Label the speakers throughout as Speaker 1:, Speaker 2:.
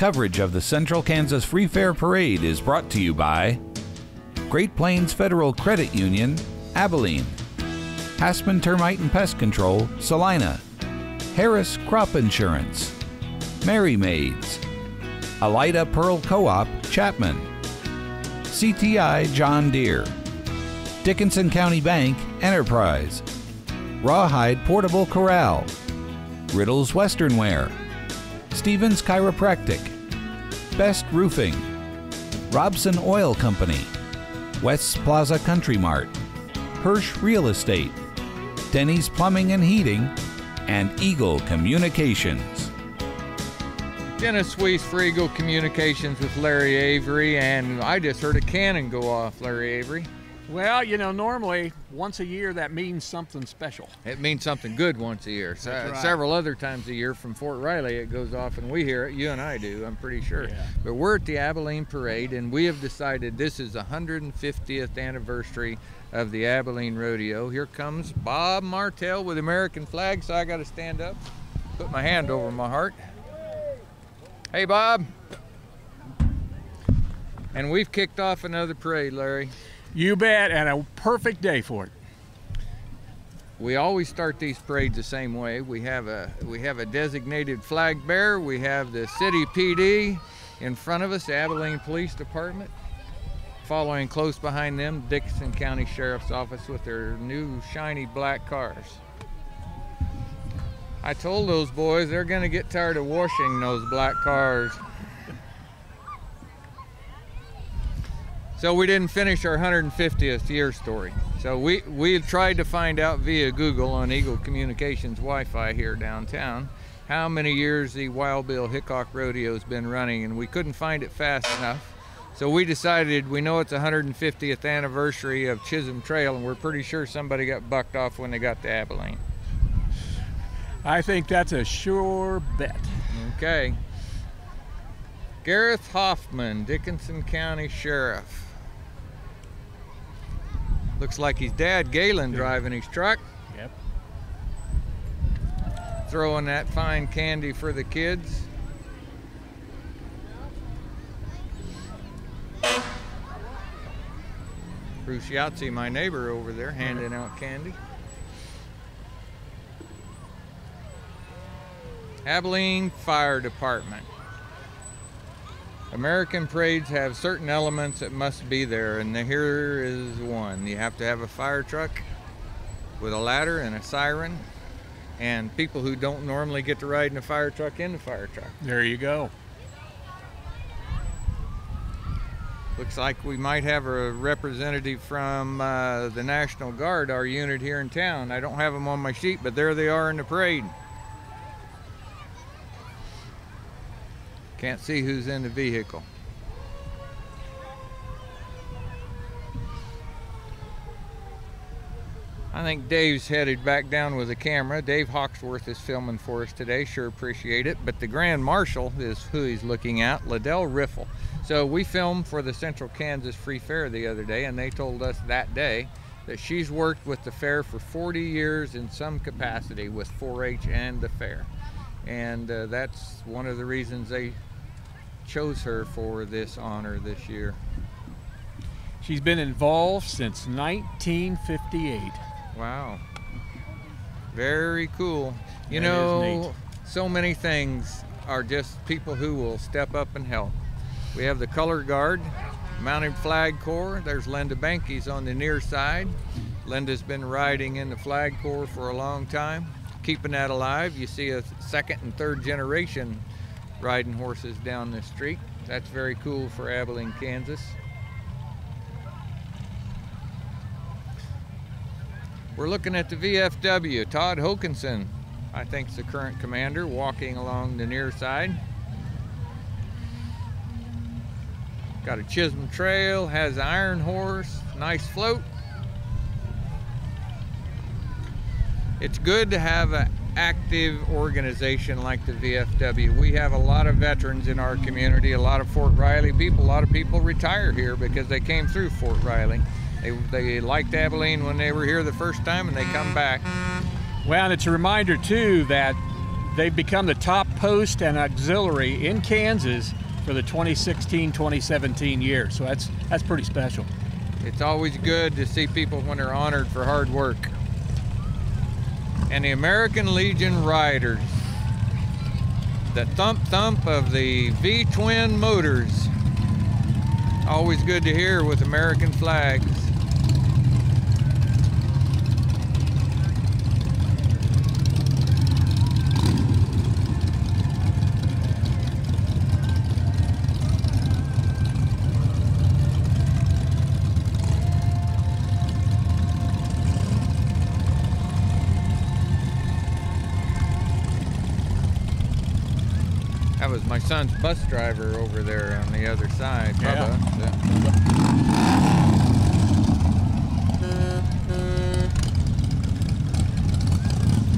Speaker 1: coverage of the Central Kansas Free Fair Parade is brought to you by Great Plains Federal Credit Union, Abilene, Hassman Termite and Pest Control, Salina, Harris Crop Insurance, Mary Maids, Elida Pearl Co-op, Chapman, CTI John Deere, Dickinson County Bank, Enterprise, Rawhide Portable Corral, Riddles Western Wear, Stevens Chiropractic, Best Roofing, Robson Oil Company, West Plaza Country Mart, Hirsch Real Estate, Denny's Plumbing and Heating, and Eagle Communications.
Speaker 2: Dennis Weiss for Eagle Communications with Larry Avery, and I just heard a cannon go off, Larry Avery.
Speaker 3: Well, you know, normally once a year that means something special.
Speaker 2: It means something good once a year.
Speaker 3: Right.
Speaker 2: Several other times a year from Fort Riley it goes off, and we hear it. You and I do, I'm pretty sure.
Speaker 3: Yeah.
Speaker 2: But we're at the Abilene Parade, and we have decided this is the 150th anniversary of the Abilene Rodeo. Here comes Bob Martell with American flag, so I got to stand up, put my hand over my heart. Hey, Bob. And we've kicked off another parade, Larry.
Speaker 3: You bet, and a perfect day for it.
Speaker 2: We always start these parades the same way. We have a designated flag bearer. We have the city PD in front of us, the Abilene Police Department. Following close behind them, Dickinson County Sheriff's Office with their new shiny black cars. I told those boys they're gonna get tired of washing those black cars. So we didn't finish our 150th year story. So we tried to find out via Google on Eagle Communications Wi-Fi here downtown how many years the Wild Bill Hickok Rodeo's been running, and we couldn't find it fast enough. So we decided, we know it's 150th anniversary of Chisholm Trail, and we're pretty sure somebody got bucked off when they got to Abilene.
Speaker 3: I think that's a sure bet.
Speaker 2: Okay. Gareth Hoffman, Dickinson County Sheriff. Looks like his dad, Galen, driving his truck.
Speaker 3: Yep.
Speaker 2: Throwing that fine candy for the kids. Bruce Yahtzee, my neighbor over there, handing out candy. Abilene Fire Department. American parades have certain elements that must be there, and here is one. You have to have a fire truck with a ladder and a siren, and people who don't normally get to ride in a fire truck in the fire truck.
Speaker 3: There you go.
Speaker 2: Looks like we might have a representative from the National Guard, our unit here in town. I don't have them on my sheet, but there they are in the parade. Can't see who's in the vehicle. I think Dave's headed back down with the camera. Dave Hawksworth is filming for us today. Sure appreciate it. But the Grand Marshal is who he's looking at, Liddell Riffle. So we filmed for the Central Kansas Free Fair the other day, and they told us that day that she's worked with the fair for 40 years in some capacity with 4-H and the fair. And that's one of the reasons they chose her for this honor this year.
Speaker 3: She's been involved since 1958.
Speaker 2: Wow. Very cool. You
Speaker 3: That is
Speaker 2: know,
Speaker 3: neat.
Speaker 2: so many things are just people who will step up and help. We have the Color Guard, Mounted Flag Corps. There's Linda Bankies on the near side. Linda's been riding in the Flag Corps for a long time, keeping that alive. You see a second and third generation riding horses down the street. That's very cool for Abilene, Kansas. We're looking at the VFW. Todd Hokinson, I think, is the current commander, walking along the near side. Got a Chisholm Trail, has an iron horse, nice float. It's good to have an active organization like the VFW. We have a lot of veterans in our community, a lot of Fort Riley people. A lot of people retire here because they came through Fort Riley. They liked Abilene when they were here the first time, and they come back.
Speaker 3: Well, and it's a reminder too that they've become the top post and auxiliary in Kansas for the 2016-2017 year. So that's pretty special.
Speaker 2: It's always good to see people when they're honored for hard work. And the American Legion Riders, the thump of the V-twin motors. Always good to hear with American flags. That was my son's bus driver over there on the other side.
Speaker 3: Yeah.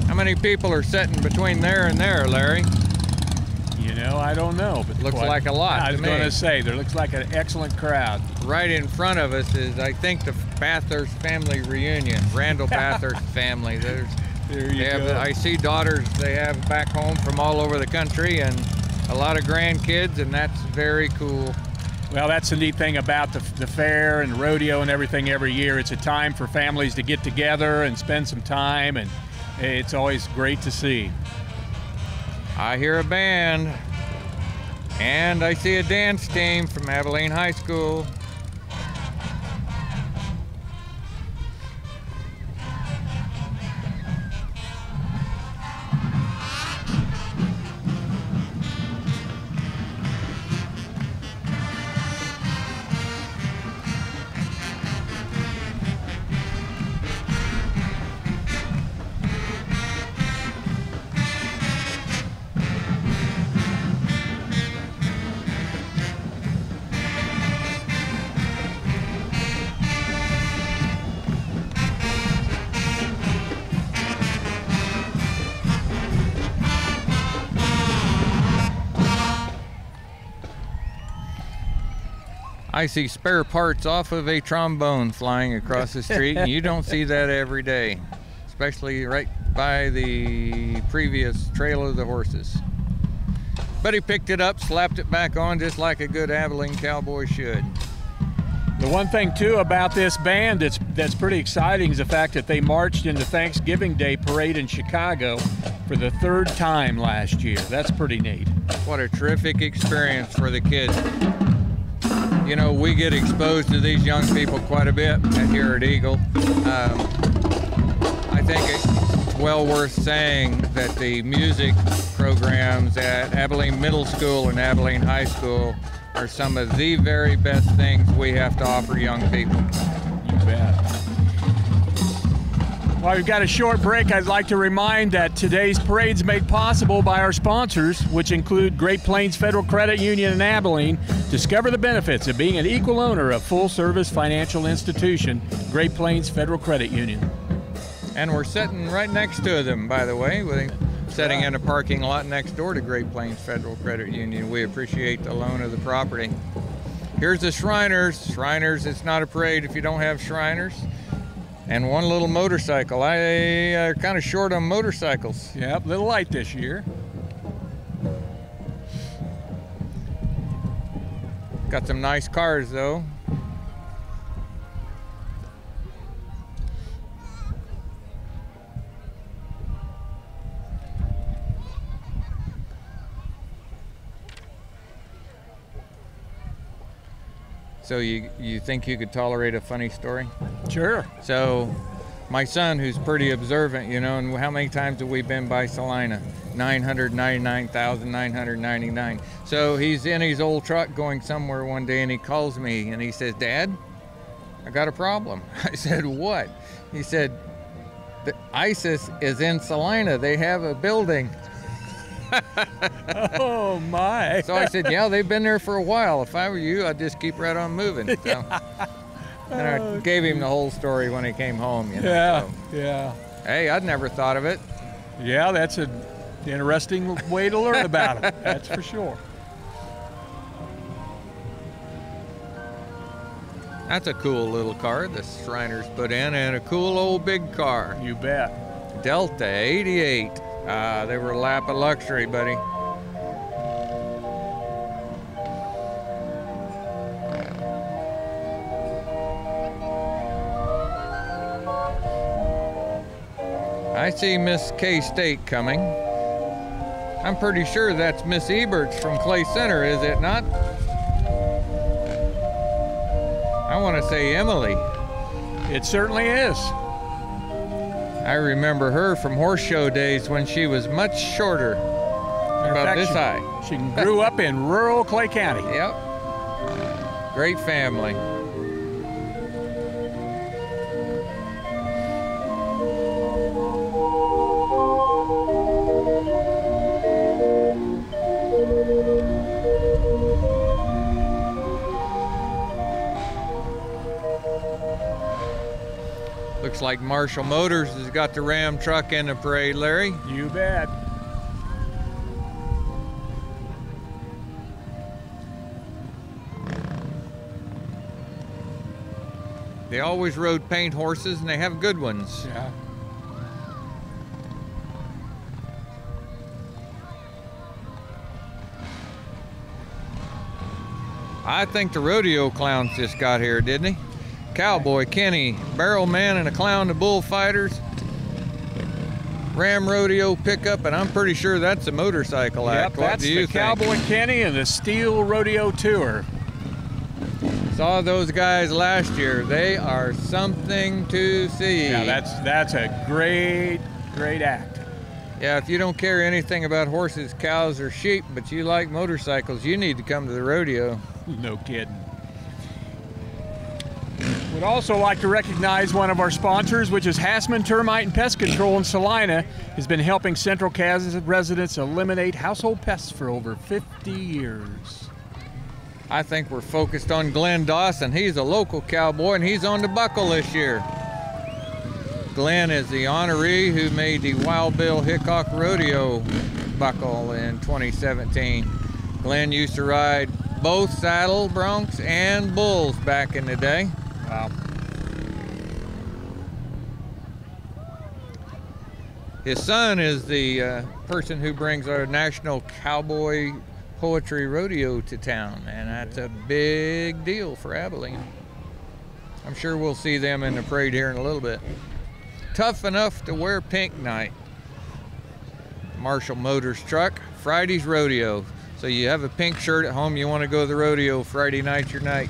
Speaker 2: How many people are sitting between there and there, Larry?
Speaker 3: You know, I don't know, but
Speaker 2: Looks like a lot
Speaker 3: I
Speaker 2: to
Speaker 3: was
Speaker 2: me.
Speaker 3: going to say, there looks like an excellent crowd.
Speaker 2: Right in front of us is, I think, the Bathurst family reunion. Randall Bathurst family. There you
Speaker 3: go.
Speaker 2: I see daughters they have back home from all over the country, and a lot of grandkids, and that's very cool.
Speaker 3: Well, that's the neat thing about the fair and the rodeo and everything every year. It's a time for families to get together and spend some time, and it's always great to see.
Speaker 2: I hear a band, and I see a dance team from Abilene High School. I see spare parts off of a trombone flying across the street, and you don't see that every day, especially right by the previous Trail of the Horses. But he picked it up, slapped it back on just like a good Abilene cowboy should.
Speaker 3: The one thing too about this band that's pretty exciting is the fact that they marched in the Thanksgiving Day parade in Chicago for the 3rd time last year. That's pretty neat.
Speaker 2: What a terrific experience for the kids. You know, we get exposed to these young people quite a bit here at Eagle. I think it's well worth saying that the music programs at Abilene Middle School and Abilene High School are some of the very best things we have to offer young people.
Speaker 3: You bet. While we've got a short break, I'd like to remind that today's parade's made possible by our sponsors, which include Great Plains Federal Credit Union in Abilene. Discover the benefits of being an equal owner of full-service financial institution, Great Plains Federal Credit Union.
Speaker 2: And we're sitting right next to them, by the way. We're sitting in a parking lot next door to Great Plains Federal Credit Union. We appreciate the loan of the property. Here's the Shriners. Shriners, it's not a parade if you don't have Shriners. And one little motorcycle. I kind of short on motorcycles.
Speaker 3: Yep, a little light this year.
Speaker 2: Got some nice cars though. So you think you could tolerate a funny story?
Speaker 3: Sure.
Speaker 2: So my son, who's pretty observant, you know, and how many times have we been by Salina? 999,999. So he's in his old truck going somewhere one day, and he calls me and he says, "Dad, I got a problem." I said, "What?" He said, "The ISIS is in Salina. They have a building."
Speaker 3: Oh my.
Speaker 2: So I said, "Yeah, they've been there for a while. If I were you, I'd just keep right on moving." So, and I gave him the whole story when he came home. You know,
Speaker 3: Yeah,
Speaker 2: so.
Speaker 3: yeah.
Speaker 2: Hey, I'd never thought of it.
Speaker 3: Yeah, that's an interesting way to learn about it. That's for sure.
Speaker 2: That's a cool little car the Shriners put in, and a cool old big car.
Speaker 3: You bet.
Speaker 2: Delta 88. They were a lap of luxury, buddy. I see Miss K-State coming. I'm pretty sure that's Miss Eberts from Clay Center, is it not? I want to say Emily.
Speaker 3: It certainly is.
Speaker 2: I remember her from horse show days when she was much shorter, about this high.
Speaker 3: She grew up in rural Clay County.
Speaker 2: Yep. Great family. Looks like Marshall Motors has got the Ram truck in the parade, Larry.
Speaker 3: You bet.
Speaker 2: They always rode paint horses, and they have good ones.
Speaker 3: Yeah.
Speaker 2: I think the rodeo clowns just got here, didn't he? Cowboy Kenny, Barrel Man and a Clown, the Bullfighters, Ram Rodeo pickup, and I'm pretty sure that's a motorcycle act. What
Speaker 3: That's
Speaker 2: do you
Speaker 3: the
Speaker 2: think?
Speaker 3: Cowboy Kenny and the Steel Rodeo Tour.
Speaker 2: Saw those guys last year. They are something to see.
Speaker 3: Yeah, that's a great act.
Speaker 2: Yeah, if you don't care anything about horses, cows, or sheep, but you like motorcycles, you need to come to the rodeo.
Speaker 3: No kidding. Would also like to recognize one of our sponsors, which is Hassman Termite and Pest Control in Salina. Has been helping Central Kansas residents eliminate household pests for over 50 years.
Speaker 2: I think we're focused on Glenn Dawson. He's a local cowboy, and he's on the buckle this year. Glenn is the honoree who made the Wild Bill Hickok Rodeo buckle in 2017. Glenn used to ride both saddle broncs and bulls back in the day.
Speaker 3: Wow.
Speaker 2: His son is the person who brings our National Cowboy Poetry Rodeo to town, and that's a big deal for Abilene. I'm sure we'll see them in the parade here in a little bit. Tough enough to wear pink night. Marshall Motors truck, Friday's rodeo. So you have a pink shirt at home, you want to go to the rodeo Friday night's your night.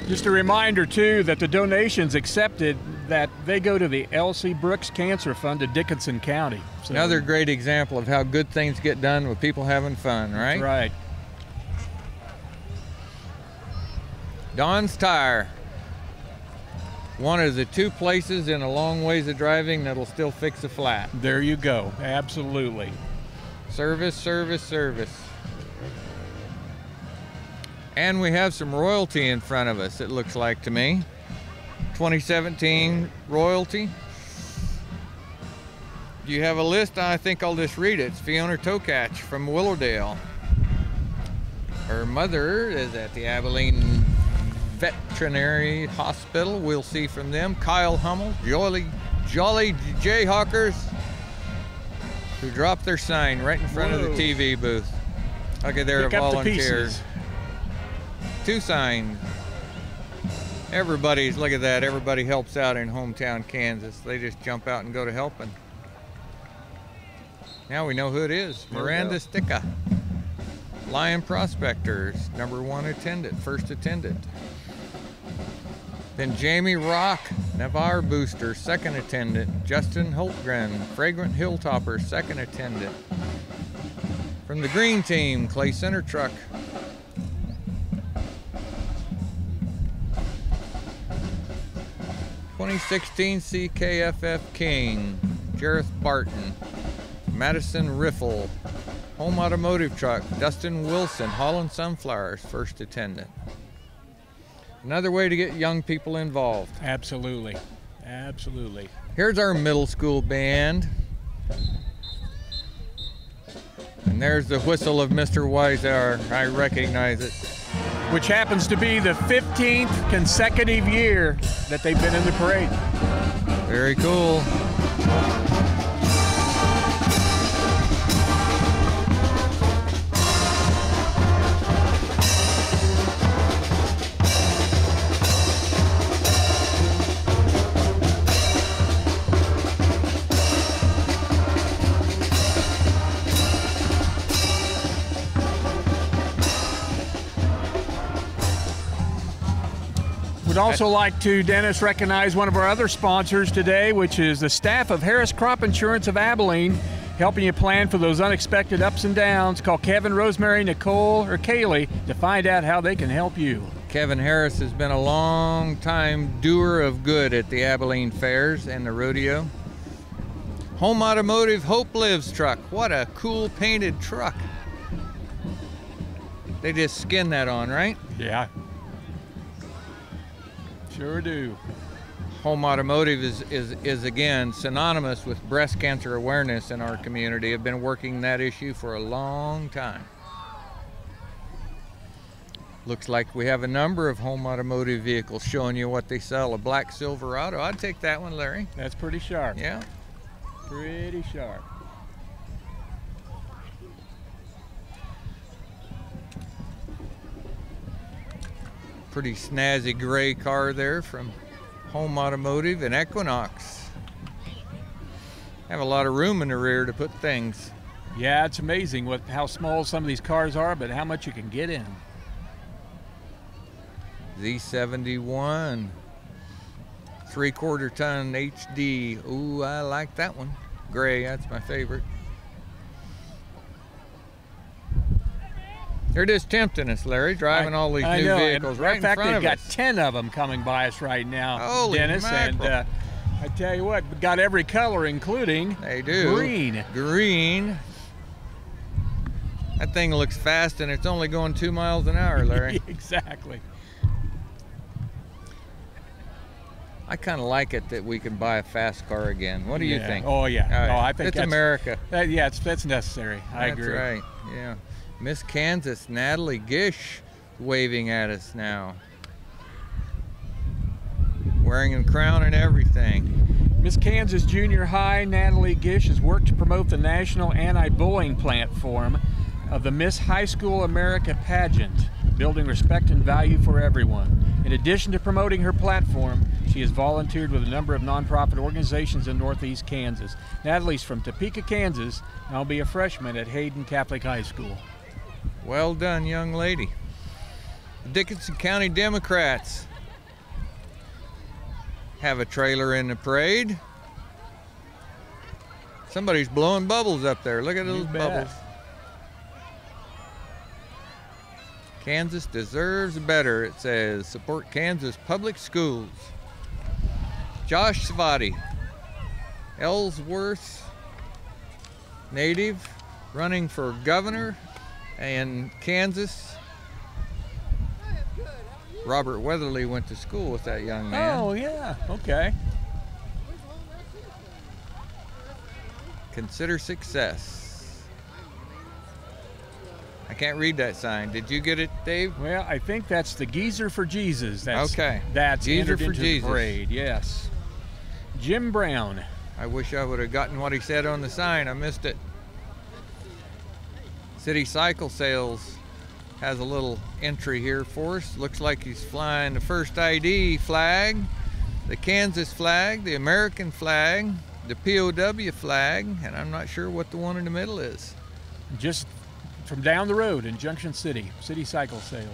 Speaker 3: Just a reminder too that the donations accepted, that they go to the L.C. Brooks Cancer Fund of Dickinson County. So,
Speaker 2: Another great example of how good things get done with people having fun, right?
Speaker 3: right.
Speaker 2: Don's Tire. One of the two places in a long ways of driving that'll still fix a flat.
Speaker 3: There you go. Absolutely.
Speaker 2: Service, service, service. And we have some royalty in front of us, it looks like to me. 2017 royalty. Do you have a list? I think I'll just read it. It's Fiona Tokach from Willowdale. Her mother is at the Abilene Veterinary Hospital. We'll see from them. Kyle Hummel, Jolly Jayhawkers, who dropped their sign right in front of the TV booth. Okay, they're a volunteer. Two signs. Everybody's, look at that, everybody helps out in hometown Kansas. They just jump out and go to helping. Now we know who it is. Miranda Sticka. Lion Prospectors, #1 attendant, first attendant. Then Jamie Rock, Navarre Booster, second attendant. Justin Holtgren, Fragrant Hilltopper, second attendant. From the green team, Clay Center Truck. '16 CKFF King, Jareth Barton, Madison Riffle, Home Automotive Truck, Dustin Wilson, Holland Sunflowers, first attendant. Another way to get young people involved.
Speaker 3: Absolutely. Absolutely.
Speaker 2: Here's our middle school band. And there's the whistle of Mr. Wisehour. I recognize it.
Speaker 3: Which happens to be the 15th consecutive year that they've been in the parade.
Speaker 2: Very cool.
Speaker 3: Would also like to, Dennis, recognize one of our other sponsors today, which is the staff of Harris Crop Insurance of Abilene, helping you plan for those unexpected ups and downs. Call Kevin, Rosemary, Nicole, or Kaylee to find out how they can help you.
Speaker 2: Kevin Harris has been a long time doer of good at the Abilene fairs and the rodeo. Home Automotive Hope Lives truck. What a cool painted truck. They just skin that on, right?
Speaker 3: Yeah. Sure do.
Speaker 2: Home Automotive is again synonymous with breast cancer awareness in our community. Have been working that issue for a long time. Looks like we have a number of Home Automotive vehicles showing you what they sell. A black Silverado. I'd take that one, Larry.
Speaker 3: That's pretty sharp.
Speaker 2: Yeah.
Speaker 3: Pretty sharp.
Speaker 2: Pretty snazzy gray car there from Home Automotive and Equinox. Have a lot of room in the rear to put things.
Speaker 3: Yeah, it's amazing how small some of these cars are, but how much you can get in.
Speaker 2: Z71, 3/4 ton HD. Ooh, I like that one. Gray, that's my favorite. They're just tempting us, Larry, driving all these new vehicles right in front of us.
Speaker 3: In fact, they've got 10 of them coming by us right now,
Speaker 2: Holy
Speaker 3: Dennis.
Speaker 2: mackerel.
Speaker 3: And I tell you what, we got every color, including green.
Speaker 2: Green. That thing looks fast, and it's only going 2 miles an hour, Larry.
Speaker 3: Exactly.
Speaker 2: I kind of like it that we can buy a fast car again. What do you think?
Speaker 3: Oh, yeah.
Speaker 2: Oh,
Speaker 3: I think
Speaker 2: it's America.
Speaker 3: That's necessary. I agree.
Speaker 2: That's right, yeah. Miss Kansas, Natalie Gish, waving at us now. Wearing a crown and everything.
Speaker 3: Miss Kansas Junior High, Natalie Gish, has worked to promote the National Anti-Bullying Platform of the Miss High School America Pageant, building respect and value for everyone. In addition to promoting her platform, she has volunteered with a number of nonprofit organizations in Northeast Kansas. Natalie's from Topeka, Kansas, and will be a freshman at Hayden Catholic High School.
Speaker 2: Well done, young lady. The Dickinson County Democrats have a trailer in the parade. Somebody's blowing bubbles up there. Look at those bubbles. Kansas deserves better, it says. Support Kansas Public Schools. Josh Savati, Ellsworth native, running for governor in Kansas. Robert Weatherly went to school with that young man.
Speaker 3: Oh, yeah. Okay.
Speaker 2: Consider success. I can't read that sign. Did you get it, Dave?
Speaker 3: Well, I think that's the Geezer for Jesus.
Speaker 2: Okay.
Speaker 3: That's
Speaker 2: Geezer
Speaker 3: entered
Speaker 2: for
Speaker 3: into
Speaker 2: Jesus.
Speaker 3: the parade, yes. Jim Brown.
Speaker 2: I wish I would have gotten what he said on the sign. I missed it. City Cycle Sales has a little entry here for us. Looks like he's flying the First ID flag, the Kansas flag, the American flag, the POW flag, and I'm not sure what the one in the middle is.
Speaker 3: Just from down the road in Junction City, City Cycle Sales.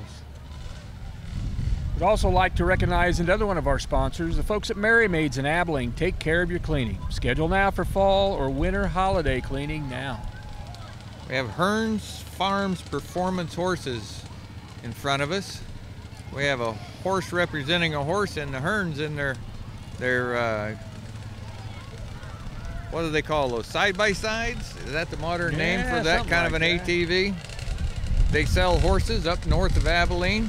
Speaker 3: We'd also like to recognize another one of our sponsors, the folks at Merry Maids in Abilene. Take care of your cleaning. Schedule now for fall or winter holiday cleaning now.
Speaker 2: We have Hearns Farms Performance Horses in front of us. We have a horse representing a horse and the Hearns in their what do they call those, side-by-sides? Is that the modern name for that kind of an ATV? They sell horses up north of Abilene.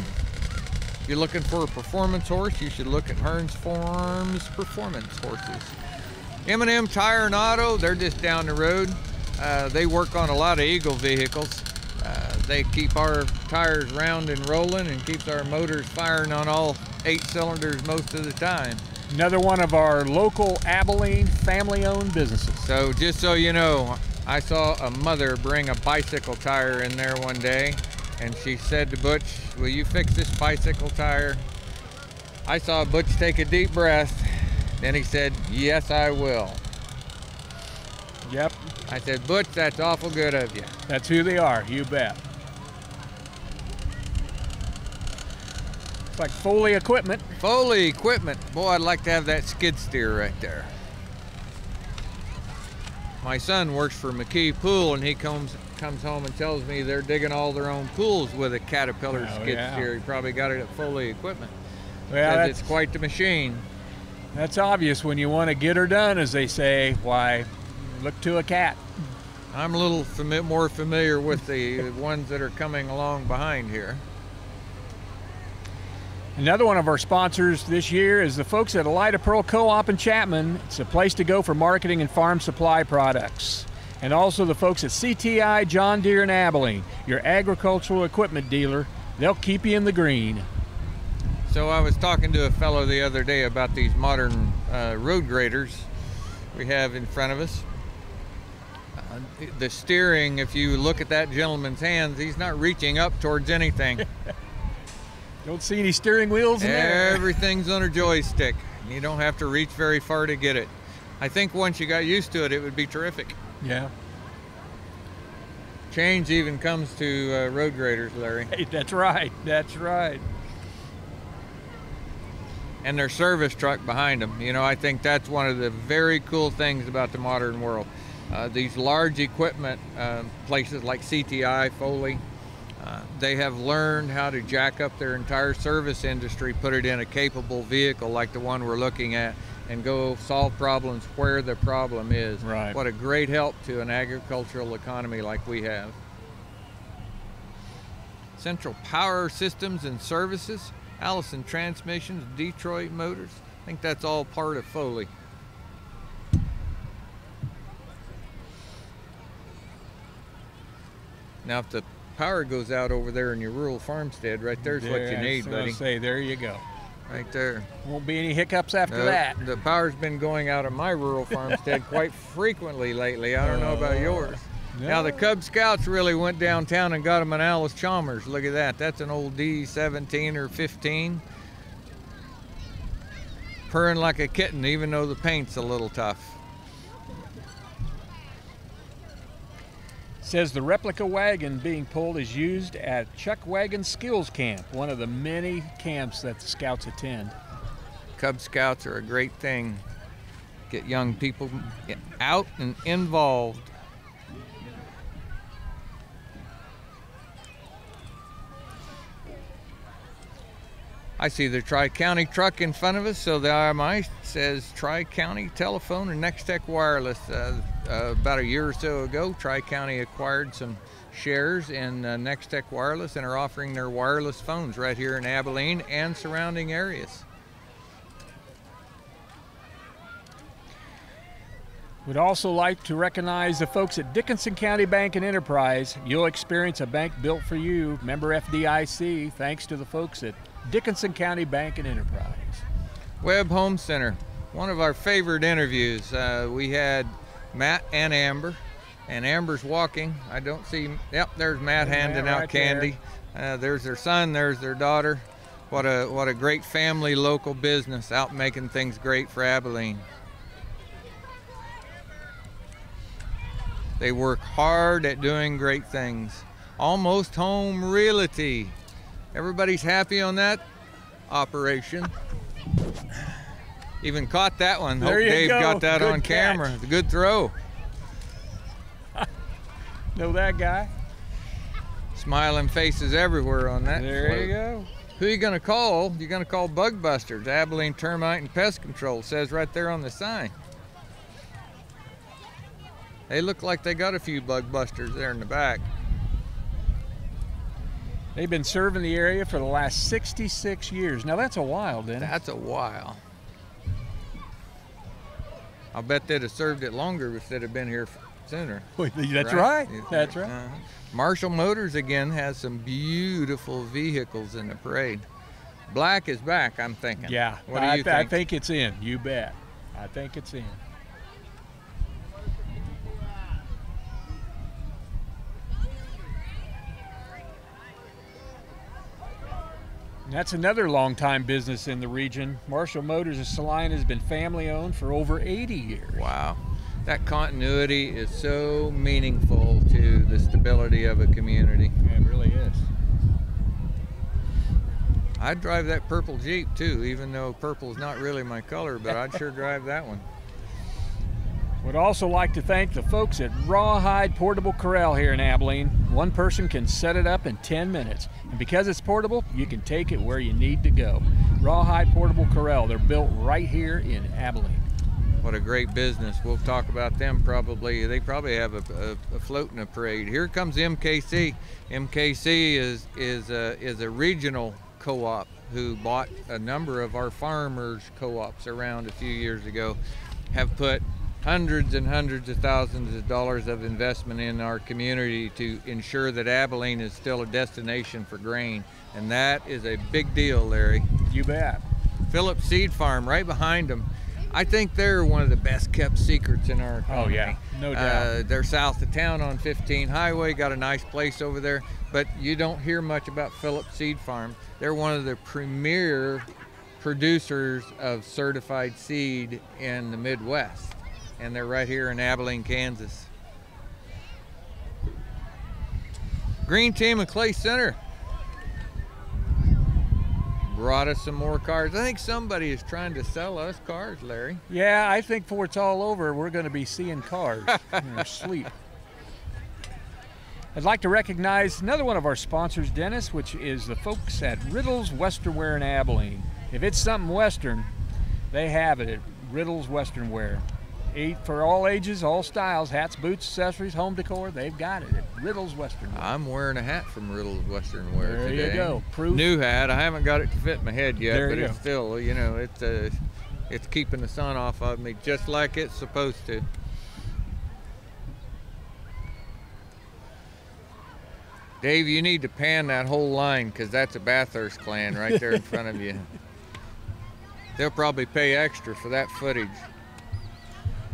Speaker 2: If you're looking for a performance horse, you should look at Hearns Farms Performance Horses. M&M Tire and Auto, they're just down the road. They work on a lot of Eagle vehicles. They keep our tires round and rolling and keeps our motors firing on all 8 cylinders most of the time.
Speaker 3: Another one of our local Abilene family-owned businesses.
Speaker 2: So just so you know, I saw a mother bring a bicycle tire in there one day, and she said to Butch, "Will you fix this bicycle tire?" I saw Butch take a deep breath. Then he said, "Yes, I will."
Speaker 3: Yep.
Speaker 2: I said, "Butch, that's awful good of you."
Speaker 3: That's who they are, you bet. like Foley equipment.
Speaker 2: Foley equipment. Boy, I'd like to have that skid steer right there. My son works for McKee Pool, and he comes home and tells me they're digging all their own pools with a Caterpillar skid steer. He probably got it at Foley equipment.
Speaker 3: Well,
Speaker 2: it's quite the machine.
Speaker 3: That's obvious. When you want to get her done, as they say, why, look to a cat.
Speaker 2: I'm a little more familiar with the ones that are coming along behind here.
Speaker 3: Another one of our sponsors this year is the folks at Elida Pearl Co-op in Chapman. It's a place to go for marketing and farm supply products. And also the folks at CTI John Deere in Abilene, your agricultural equipment dealer. They'll keep you in the green.
Speaker 2: So I was talking to a fellow the other day about these modern road graders we have in front of us. The steering, if you look at that gentleman's hands, he's not reaching up towards anything.
Speaker 3: Don't see any steering wheels in there.
Speaker 2: Everything's on a joystick. You don't have to reach very far to get it. I think once you got used to it, it would be terrific.
Speaker 3: Yeah.
Speaker 2: Change even comes to road graders, Larry.
Speaker 3: Hey, that's right. That's right.
Speaker 2: And their service truck behind them. You know, I think that's one of the very cool things about the modern world. These large equipment places like CTI, Foley, they have learned how to jack up their entire service industry, put it in a capable vehicle like the one we're looking at, and go solve problems where the problem is.
Speaker 3: Right.
Speaker 2: What a great help to an agricultural economy like we have. Central Power Systems and Services, Allison Transmissions, Detroit Motors. I think that's all part of Foley. Now, if the power goes out over there in your rural farmstead, right there's what you need, buddy.
Speaker 3: Say, there you go.
Speaker 2: Right there.
Speaker 3: Won't be any hiccups after that.
Speaker 2: The power's been going out of my rural farmstead quite frequently lately. I don't know about yours.
Speaker 3: No.
Speaker 2: Now, the Cub Scouts really went downtown and got them an Alice Chalmers. Look at that. That's an old D17 or 15. Purring like a kitten, even though the paint's a little tough.
Speaker 3: Says the replica wagon being pulled is used at Chuck Wagon Skills Camp, one of the many camps that the Scouts attend.
Speaker 2: Cub Scouts are a great thing. Get young people out and involved. I see the Tri-County truck in front of us, so the RMI says Tri-County Telephone and Nextech Wireless. About a year or so ago, Tri-County acquired some shares in Nextech Wireless and are offering their wireless phones right here in Abilene and surrounding areas.
Speaker 3: Would also like to recognize the folks at Dickinson County Bank and Enterprise. You'll experience a bank built for you, member FDIC, thanks to the folks at Dickinson County Bank and Enterprise.
Speaker 2: Webb Home Center, one of our favorite interviews. We had Matt and Amber, and Amber's walking. I don't see, yep, there's Matt handing out candy. There's their son, there's their daughter. What a great family local business out making things great for Abilene. They work hard at doing great things. Almost Home Realty. Everybody's happy on that operation. Even caught that one. Hope Dave got that on camera. It's a good throw.
Speaker 3: Know that guy?
Speaker 2: Smiling faces everywhere on that.
Speaker 3: There you go.
Speaker 2: Who are you going to call? You're going to call Bug Busters, Abilene Termite and Pest Control. It says right there on the sign. They look like they got a few Bug Busters there in the back.
Speaker 3: They've been serving the area for the last 66 years. Now that's a while, isn't it?
Speaker 2: That's a while. I'll bet they'd have served it longer if they'd have been here sooner.
Speaker 3: That's right. That's right.
Speaker 2: Marshall Motors again has some beautiful vehicles in the parade. Black is back, I'm thinking.
Speaker 3: Yeah,
Speaker 2: what do you think?
Speaker 3: I think it's in. You bet. I think it's in. That's another long-time business in the region. Marshall Motors of Salina has been family-owned for over 80 years.
Speaker 2: Wow. That continuity is so meaningful to the stability of a community.
Speaker 3: Yeah, it really is.
Speaker 2: I'd drive that purple Jeep too, even though purple's not really my color, but I'd sure drive that one.
Speaker 3: Would also like to thank the folks at Rawhide Portable Corral here in Abilene. One person can set it up in 10 minutes. And because it's portable, you can take it where you need to go. Rawhide Portable Corral, they're built right here in Abilene.
Speaker 2: What a great business. We'll talk about them probably. They probably have a float in a parade. Here comes MKC. MKC is a regional co-op who bought a number of our farmers co-ops around a few years ago, have put hundreds and hundreds of thousands of dollars of investment in our community to ensure that Abilene is still a destination for grain. And that is a big deal, Larry.
Speaker 3: You bet.
Speaker 2: Phillips Seed Farm right behind them. I think they're one of the best kept secrets in our economy.
Speaker 3: Oh yeah, no doubt.
Speaker 2: They're south of town on 15 Highway, got a nice place over there, but you don't hear much about Phillips Seed Farm. They're one of the premier producers of certified seed in the Midwest, and they're right here in Abilene, Kansas. Green Team of Clay Center brought us some more cars. I think somebody is trying to sell us cars, Larry.
Speaker 3: Yeah, I think before it's all over, we're going to be seeing cars in our sleep. I'd like to recognize another one of our sponsors, Dennis, which is the folks at Riddle's Western Wear in Abilene. If it's something Western, they have it at Riddle's Western Wear. For all ages, all styles, hats, boots, accessories, home decor, they've got it at Riddle's Western Wear.
Speaker 2: I'm wearing a hat from Riddle's Western Wear today.
Speaker 3: There you go. Proof.
Speaker 2: New hat. I haven't got it to fit my head yet, but it's
Speaker 3: go.
Speaker 2: still, you know, it's keeping the sun off of me just like it's supposed to. Dave, you need to pan that whole line because that's a Bathurst clan right there in front of you. They'll probably pay extra for that footage.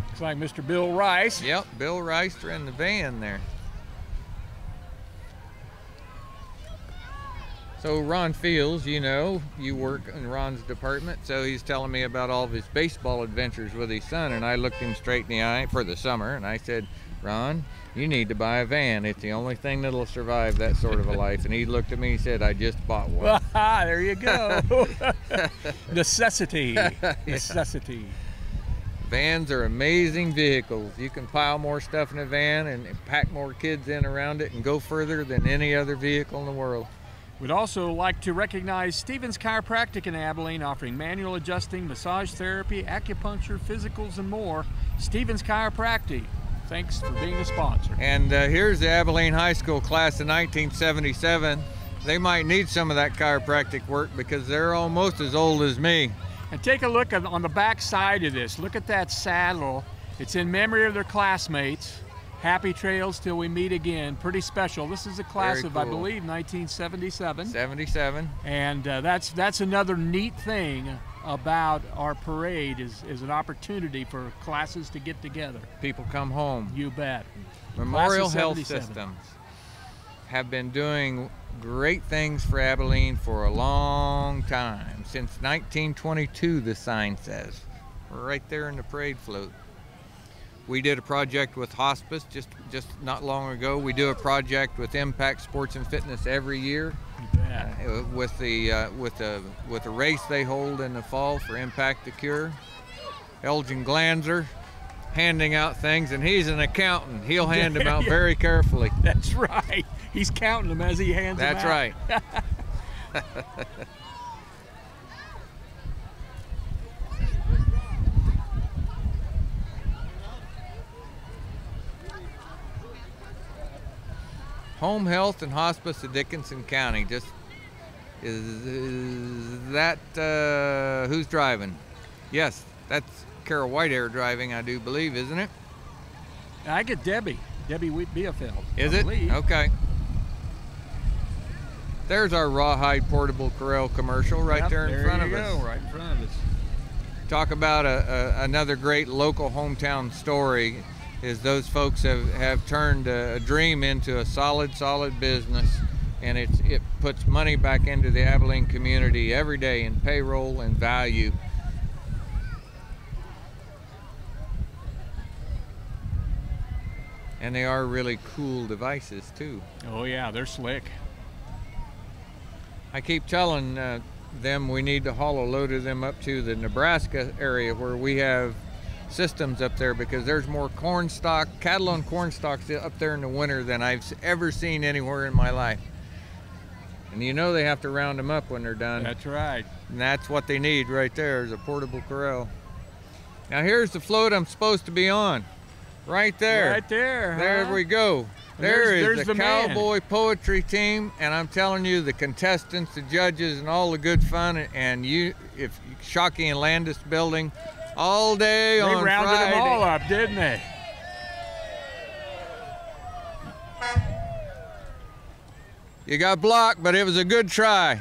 Speaker 3: Looks like Mr. Bill Rice.
Speaker 2: Yep, Bill Rice in the van there. So Ron Fields, you know, you work in Ron's department, so he's telling me about all of his baseball adventures with his son, and I looked him straight in the eye for the summer, and I said, Ron, you need to buy a van. It's the only thing that'll survive that sort of a life. And he looked at me and said, I just bought one.
Speaker 3: There you go. Necessity. Necessity.
Speaker 2: Vans are amazing vehicles. You can pile more stuff in a van and pack more kids in around it and go further than any other vehicle in the world.
Speaker 3: We'd also like to recognize Stevens Chiropractic in Abilene, offering manual adjusting, massage therapy, acupuncture, physicals, and more. Stevens Chiropractic. Thanks for being a sponsor.
Speaker 2: And here's the Abilene High School class of 1977. They might need some of that chiropractic work because they're almost as old as me.
Speaker 3: And take a look on the back side of this. Look at that saddle. It's in memory of their classmates. Happy trails till we meet again. Pretty special. This is a class of, I believe, 1977.
Speaker 2: 77.
Speaker 3: And that's another neat thing about our parade is an opportunity for classes to get together.
Speaker 2: People come home.
Speaker 3: You bet.
Speaker 2: Memorial Health Systems have been doing great things for Abilene for a long time. Since 1922, the sign says. We're right there in the parade float. We did a project with hospice just not long ago. We do a project with Impact Sports and Fitness every year. With the race they hold in the fall for Impact the Cure. Elgin Glanzer handing out things, and he's an accountant. He'll hand them out very carefully.
Speaker 3: That's right. He's counting them as he hands them out.
Speaker 2: That's right. Home Health and Hospice of Dickinson County. Just is that who's driving? Yes, that's Carol Whitehair driving, I do believe, isn't it?
Speaker 3: I get Debbie Biefeld.
Speaker 2: Is it? Okay. There's our Rawhide Portable Corral commercial right there in front of us.
Speaker 3: There you go, right in front of us.
Speaker 2: Talk about another great local hometown story. Is those folks have turned a dream into a solid business, and it puts money back into the Abilene community every day in payroll and value. And they are really cool devices too.
Speaker 3: Oh yeah, they're slick.
Speaker 2: I keep telling them, we need to haul a load of them up to the Nebraska area where we have systems up there, because there's more corn stock, cattle on corn stalks up there in the winter than I've ever seen anywhere in my life. And you know they have to round them up when they're done.
Speaker 3: That's right.
Speaker 2: And that's what they need right there, is a portable corral. Now here's the float I'm supposed to be on. Right there.
Speaker 3: Right there.
Speaker 2: There we go. There's the Cowboy Poetry team, and I'm telling you, the contestants, the judges, and all the good fun, and if Shockey and Landis building all day on Friday.
Speaker 3: They rounded them all up, didn't they?
Speaker 2: You got blocked, but it was a good try.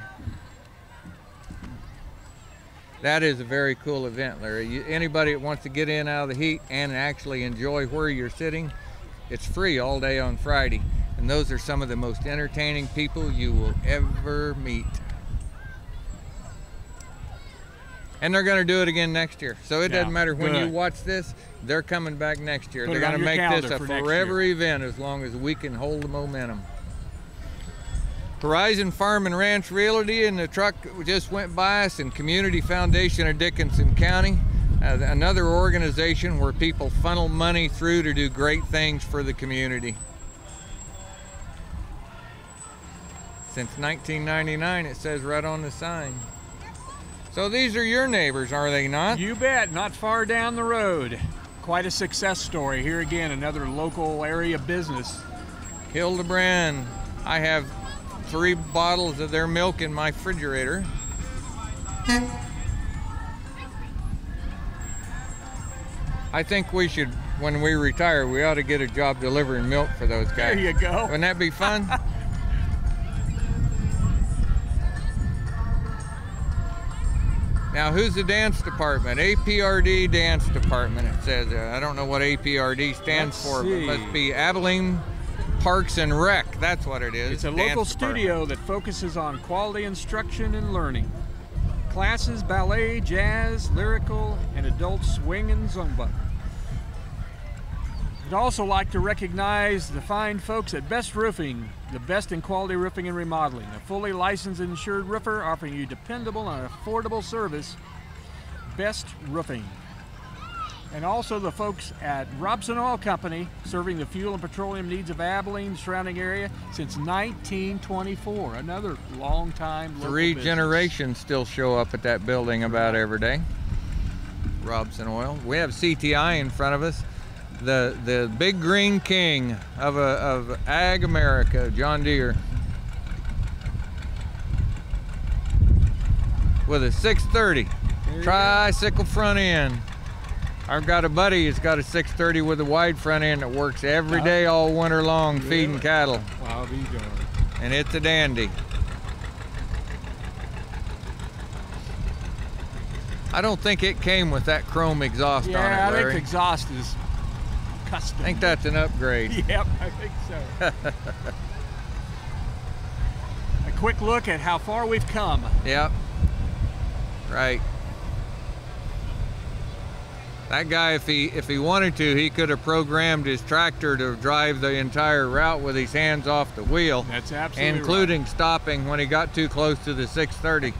Speaker 2: That is a very cool event, Larry. Anybody that wants to get in out of the heat and actually enjoy where you're sitting, it's free all day on Friday. And those are some of the most entertaining people you will ever meet. And they're going to do it again next year. So it doesn't matter when you watch this, they're coming back next year. They're going to make this a forever event as long as we can hold the momentum. Horizon Farm and Ranch Realty and the truck just went by us, and Community Foundation of Dickinson County, another organization where people funnel money through to do great things for the community. Since 1999, it says right on the sign. So these are your neighbors, are they not?
Speaker 3: You bet, not far down the road. Quite a success story. Here again, another local area business.
Speaker 2: Hildebrand. I have 3 bottles of their milk in my refrigerator. I think we should, when we retire, we ought to get a job delivering milk for those guys.
Speaker 3: There you go.
Speaker 2: Wouldn't that be fun? Now, who's the dance department? APRD dance department, it says. I don't know what APRD stands for, but it must be Abilene Parks and Rec. That's what it is.
Speaker 3: It's a local studio that focuses on quality instruction and learning. Classes, ballet, jazz, lyrical, and adult swing and zumba. I'd also like to recognize the fine folks at Best Roofing, the best in quality roofing and remodeling. A fully licensed and insured roofer offering you dependable and affordable service. Best Roofing. And also the folks at Robson Oil Company, serving the fuel and petroleum needs of Abilene, surrounding area since 1924. Another long time local
Speaker 2: 3
Speaker 3: business.
Speaker 2: generations still show up at that building about every day. Robson Oil. We have CTI in front of us. The big green king of Ag America, John Deere, with a 630 tricycle front end. I've got a buddy that's got a 630 with a wide front end that works every day all winter long feeding cattle.
Speaker 3: Wow, there you go.
Speaker 2: And it's a dandy. I don't think it came with that chrome exhaust on it, Larry.
Speaker 3: Yeah, I think the exhaust is custom.
Speaker 2: I think that's an upgrade.
Speaker 3: Yep, I think so. A quick look at how far we've come.
Speaker 2: Yep. Right. That guy, if he wanted to, he could have programmed his tractor to drive the entire route with his hands off the wheel.
Speaker 3: That's absolutely
Speaker 2: including
Speaker 3: right.
Speaker 2: stopping when he got too close to the 630.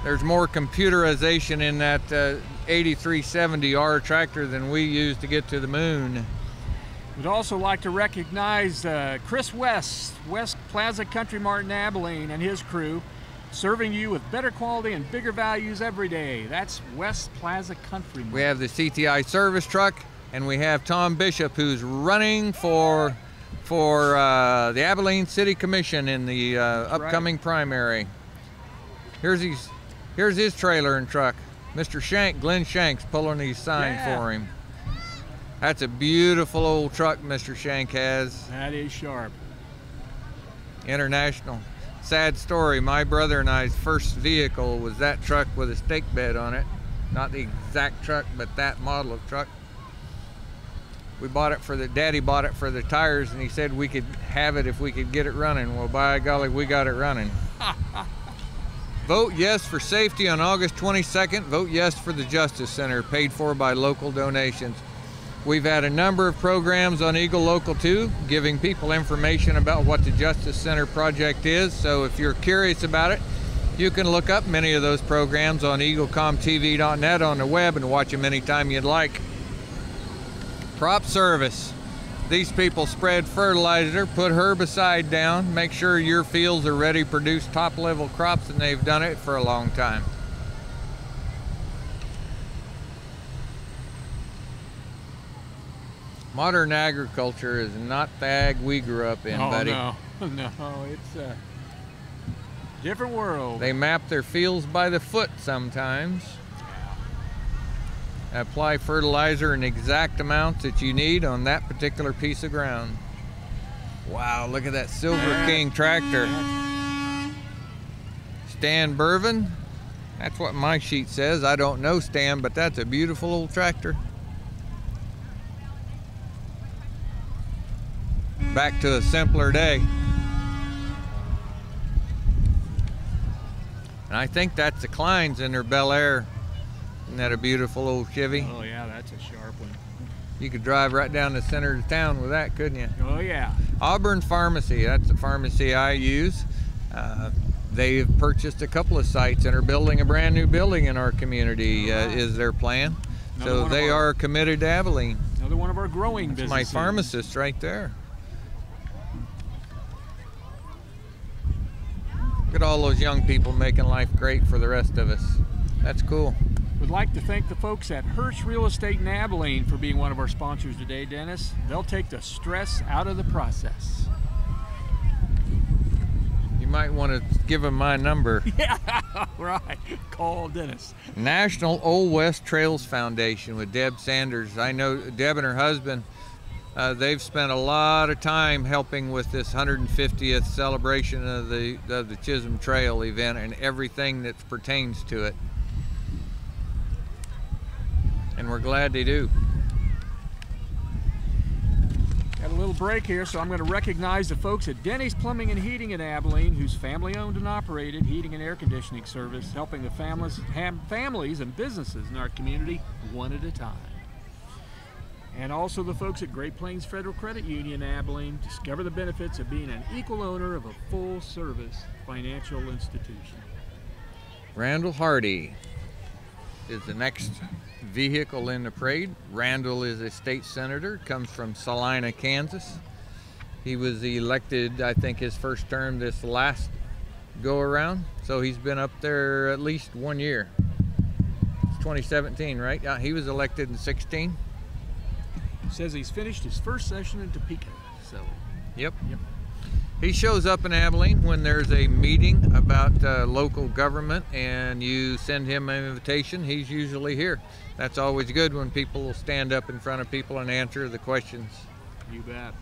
Speaker 2: There's more computerization in that 8370R tractor than we use to get to the moon.
Speaker 3: We'd also like to recognize Chris West Plaza Country Mart in Abilene, and his crew, serving you with better quality and bigger values every day. That's West Plaza Country Mart.
Speaker 2: We have the CTI service truck, and we have Tom Bishop, who's running for the Abilene City Commission in the upcoming primary. Here's his trailer and truck. Mr. Shank, Glenn Shank's pulling these signs for him. That's a beautiful old truck Mr. Shank has.
Speaker 3: That is sharp.
Speaker 2: International. Sad story, my brother and I's first vehicle was that truck with a stake bed on it. Not the exact truck, but that model of truck. We bought it Daddy bought it for the tires, and he said we could have it if we could get it running. Well, by golly, we got it running. Vote yes for safety on August 22nd. Vote yes for the Justice Center, paid for by local donations. We've had a number of programs on Eagle Local 2 giving people information about what the Justice Center project is. So if you're curious about it, you can look up many of those programs on eaglecomtv.net on the web and watch them anytime you'd like. Crop service. These people spread fertilizer, put herbicide down, make sure your fields are ready to produce top-level crops, and they've done it for a long time. Modern agriculture is not the ag we grew up in, buddy.
Speaker 3: No, it's a different world.
Speaker 2: They map their fields by the foot sometimes. Apply fertilizer in exact amounts that you need on that particular piece of ground. Wow, look at that Silver King tractor. Stan Bervin, that's what my sheet says. I don't know Stan, but that's a beautiful old tractor. Back to a simpler day. And I think that's the Kleins in their Bel Air. Isn't that a beautiful old Chevy?
Speaker 3: Oh yeah, that's a sharp one.
Speaker 2: You could drive right down the center of town with that, couldn't you?
Speaker 3: Oh yeah.
Speaker 2: Auburn Pharmacy, that's the pharmacy I use. They've purchased a couple of sites and are building a brand new building in our community, is their plan. So they are committed to Abilene.
Speaker 3: Another one of our growing
Speaker 2: That's
Speaker 3: businesses.
Speaker 2: my pharmacist right there. Look at all those young people making life great for the rest of us. That's cool.
Speaker 3: We'd like to thank the folks at Hirsch Real Estate in Abilene for being one of our sponsors today, Dennis. They'll take the stress out of the process.
Speaker 2: You might want to give them my number.
Speaker 3: Yeah, right. Call Dennis.
Speaker 2: National Old West Trails Foundation with Deb Sanders. I know Deb and her husband, they've spent a lot of time helping with this 150th celebration of the Chisholm Trail event and everything that pertains to it. And we're glad they do.
Speaker 3: Got a little break here, so I'm going to recognize the folks at Denny's Plumbing and Heating in Abilene, whose family-owned and operated heating and air conditioning service, helping the families and businesses in our community one at a time. And also the folks at Great Plains Federal Credit Union in Abilene. Discover the benefits of being an equal owner of a full-service financial institution.
Speaker 2: Randall Hardy is the next vehicle in the parade. Randall is a state senator, comes from Salina, Kansas. He was elected, I think, his first term this last go around, so he's been up there at least 1 year. It's 2017, right? Yeah, he was elected in 16.
Speaker 3: Says he's finished his first session in Topeka. So,
Speaker 2: yep. He shows up in Abilene when there's a meeting about local government and you send him an invitation. He's usually here. That's always good when people will stand up in front of people and answer the questions.
Speaker 3: You bet.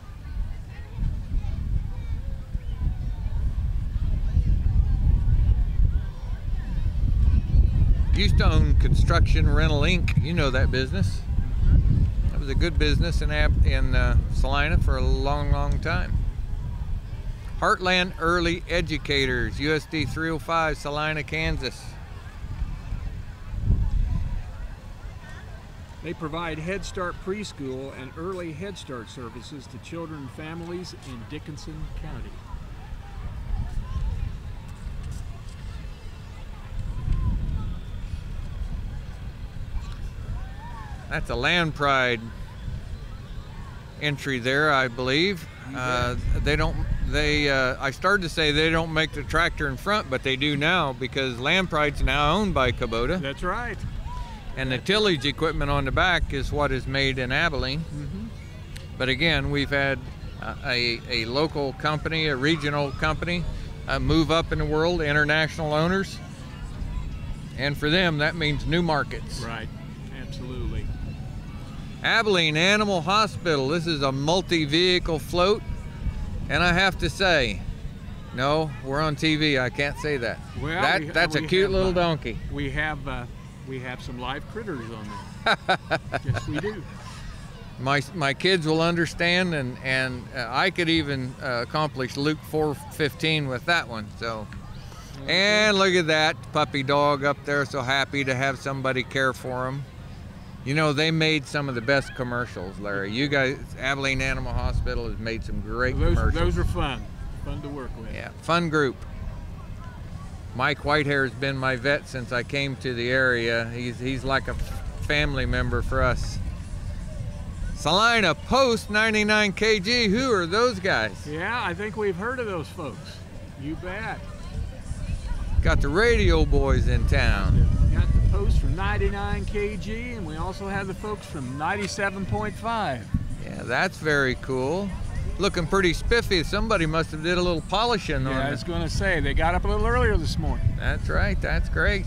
Speaker 2: Used to own Construction Rental Inc. You know that business. That was a good business in Salina for a long, long time. Heartland Early Educators, USD 305, Salina, Kansas.
Speaker 3: They provide Head Start preschool and early Head Start services to children and families in Dickinson County.
Speaker 2: That's a Land Pride entry there, I believe. I started to say they don't make the tractor in front, but they do now because Land Pride's now owned by Kubota.
Speaker 3: That's right.
Speaker 2: And the tillage equipment on the back is what is made in Abilene.
Speaker 3: Mm-hmm.
Speaker 2: But again, we've had a local company, a regional company, move up in the world, international owners. And for them, that means new markets.
Speaker 3: Right, absolutely.
Speaker 2: Abilene Animal Hospital. This is a multi-vehicle float. And I have to say, no, we're on TV. I can't say that.
Speaker 3: Well,
Speaker 2: that's a cute little donkey.
Speaker 3: We have some live critters on there. Yes, we do.
Speaker 2: My kids will understand, and I could even accomplish Luke 4:15 with that one. So, and look at that puppy dog up there, so happy to have somebody care for him. You know, they made some of the best commercials, Larry. You guys, Abilene Animal Hospital has made some great commercials.
Speaker 3: Those are fun to work with.
Speaker 2: Yeah, fun group. Mike Whitehair has been my vet since I came to the area. He's like a family member for us. Salina Post 99 kg, who are those guys?
Speaker 3: Yeah, I think we've heard of those folks. You bet.
Speaker 2: Got the radio boys in town.
Speaker 3: Got the post from 99 kg, and we also have the folks from 97.5.
Speaker 2: Yeah, that's very cool. Looking pretty spiffy. Somebody must have did a little polishing on it.
Speaker 3: Yeah, I was going to say, they got up a little earlier this morning.
Speaker 2: That's right, that's great.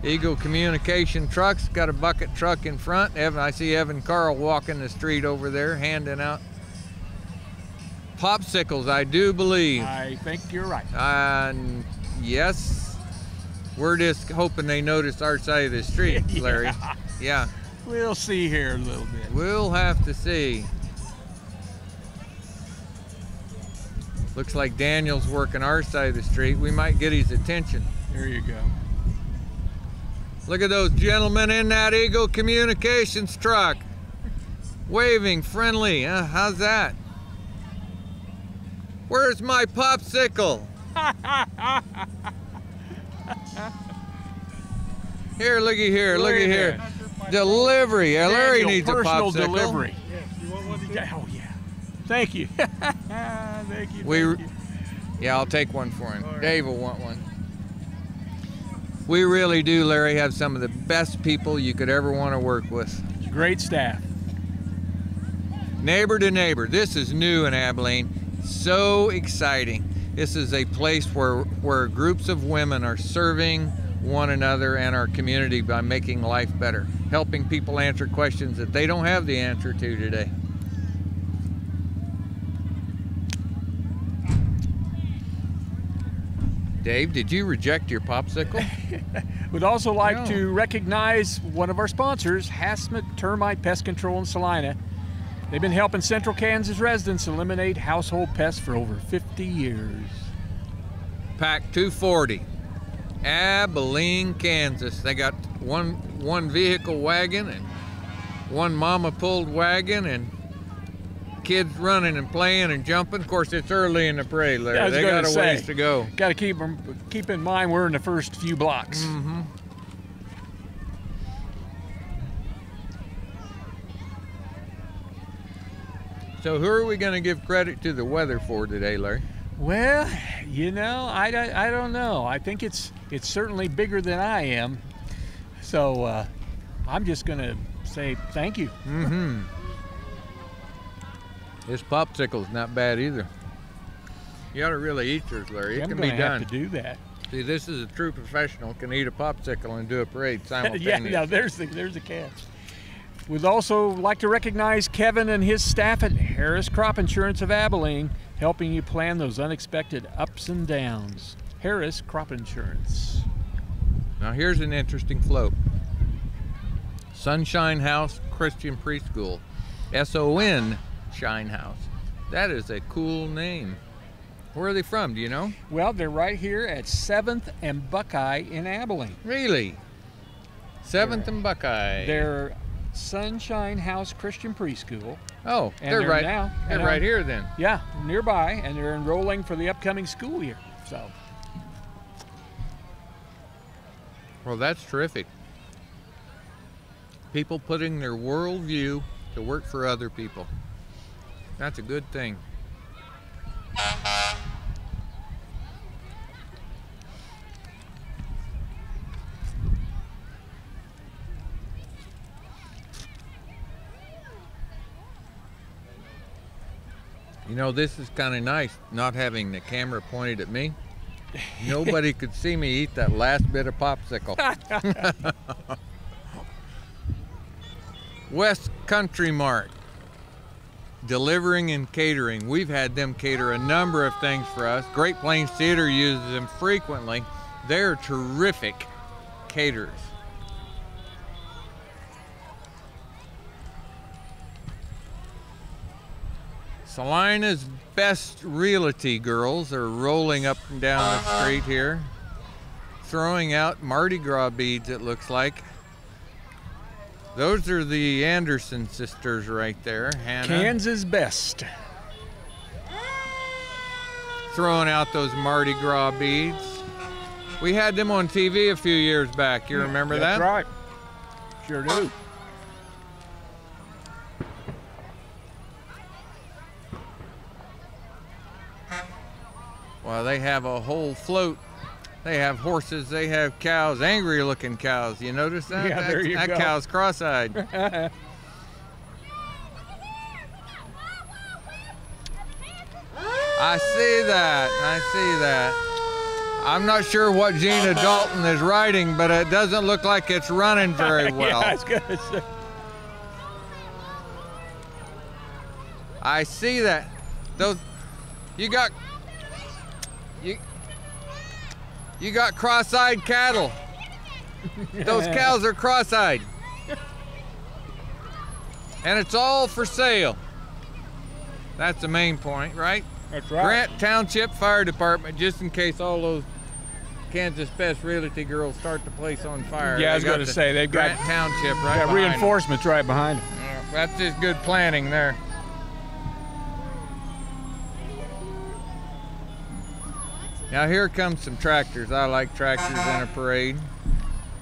Speaker 2: Eagle Communication Trucks, got a bucket truck in front. I see Evan Carl walking the street over there, handing out popsicles, I do believe.
Speaker 3: I think you're right.
Speaker 2: Yes, we're just hoping they notice our side of the street, Larry. Yeah.
Speaker 3: We'll see here in a little bit.
Speaker 2: We'll have to see. Looks like Daniel's working our side of the street. We might get his attention.
Speaker 3: There you go.
Speaker 2: Look at those gentlemen in that Eagle Communications truck. Waving, friendly. How's that? Where's my popsicle? Here, looky here, looky here. Delivery. Yeah, Larry needs a popsicle.
Speaker 3: Delivery. You want one today? Oh, yeah. Thank you. Thank you.
Speaker 2: Yeah, I'll take one for him. Right. Dave will want one. We really do, Larry, have some of the best people you could ever want to work with.
Speaker 3: Great staff.
Speaker 2: Neighbor to neighbor. This is new in Abilene. So exciting. This is a place where groups of women are serving one another and our community by making life better, helping people answer questions that they don't have the answer to today. Dave, did you reject your popsicle?
Speaker 3: We'd also like to recognize one of our sponsors, Hassman Termite Pest Control in Salina. They've been helping Central Kansas residents eliminate household pests for over 50 years.
Speaker 2: Pack 240, Abilene, Kansas. They got one vehicle wagon and one mama pulled wagon and kids running and playing and jumping. Of course, it's early in the parade, Larry.
Speaker 3: Yeah,
Speaker 2: they got a ways to go.
Speaker 3: Got to keep in mind we're in the first few blocks.
Speaker 2: Mm-hmm. So who are we going to give credit to the weather for today, Larry?
Speaker 3: Well, you know, I don't know. I think it's certainly bigger than I am. So I'm just going to say thank you.
Speaker 2: Mm-hmm. This popsicle's not bad either. You ought to really eat yours, Larry. It can be done.
Speaker 3: I'm going to have to do that.
Speaker 2: See, this is a true professional, can eat a popsicle and do a parade simultaneously.
Speaker 3: Yeah, there's the catch. We'd also like to recognize Kevin and his staff at Harris Crop Insurance of Abilene, helping you plan those unexpected ups and downs. Harris Crop Insurance.
Speaker 2: Now here's an interesting float. Sunshine House Christian Preschool. S-O-N Shine House. That is a cool name. Where are they from, do you know?
Speaker 3: Well, they're right here at 7th and Buckeye in Abilene.
Speaker 2: Really? 7th and Buckeye.
Speaker 3: They're Sunshine House Christian Preschool.
Speaker 2: Oh, they're right here then.
Speaker 3: Yeah, nearby, and they're enrolling for the upcoming school year. So.
Speaker 2: Well, that's terrific. People putting their worldview to work for other people. That's a good thing. You know, this is kind of nice, not having the camera pointed at me. Nobody could see me eat that last bit of popsicle. West Country Mart, delivering and catering. We've had them cater a number of things for us. Great Plains Theater uses them frequently. They're terrific caterers. Salina's best realty girls are rolling up and down the street here, throwing out Mardi Gras beads, it looks like. Those are the Anderson sisters right there. Hannah.
Speaker 3: Kansas best.
Speaker 2: Throwing out those Mardi Gras beads. We had them on TV a few years back. You remember that?
Speaker 3: That's right. Sure do.
Speaker 2: Well, they have a whole float. They have horses, they have cows, angry looking cows. You notice that?
Speaker 3: Yeah, there you
Speaker 2: that
Speaker 3: go.
Speaker 2: cow's cross-eyed. I see that, I see that. I'm not sure what Gina Dalton is riding, but it doesn't look like it's running very well.
Speaker 3: Yeah, I was gonna say.
Speaker 2: I see that. Those, you got cross-eyed cattle. Those cows are cross-eyed. And it's all for sale. That's the main point, right?
Speaker 3: That's right.
Speaker 2: Grant Township Fire Department, just in case all those Kansas Best Realty girls start the place on fire.
Speaker 3: Yeah, I was going to say, they've got
Speaker 2: Grant Township right
Speaker 3: got
Speaker 2: behind
Speaker 3: reinforcements right behind them.
Speaker 2: them. Yeah, that's just good planning there. Now here comes some tractors. I like tractors in a parade.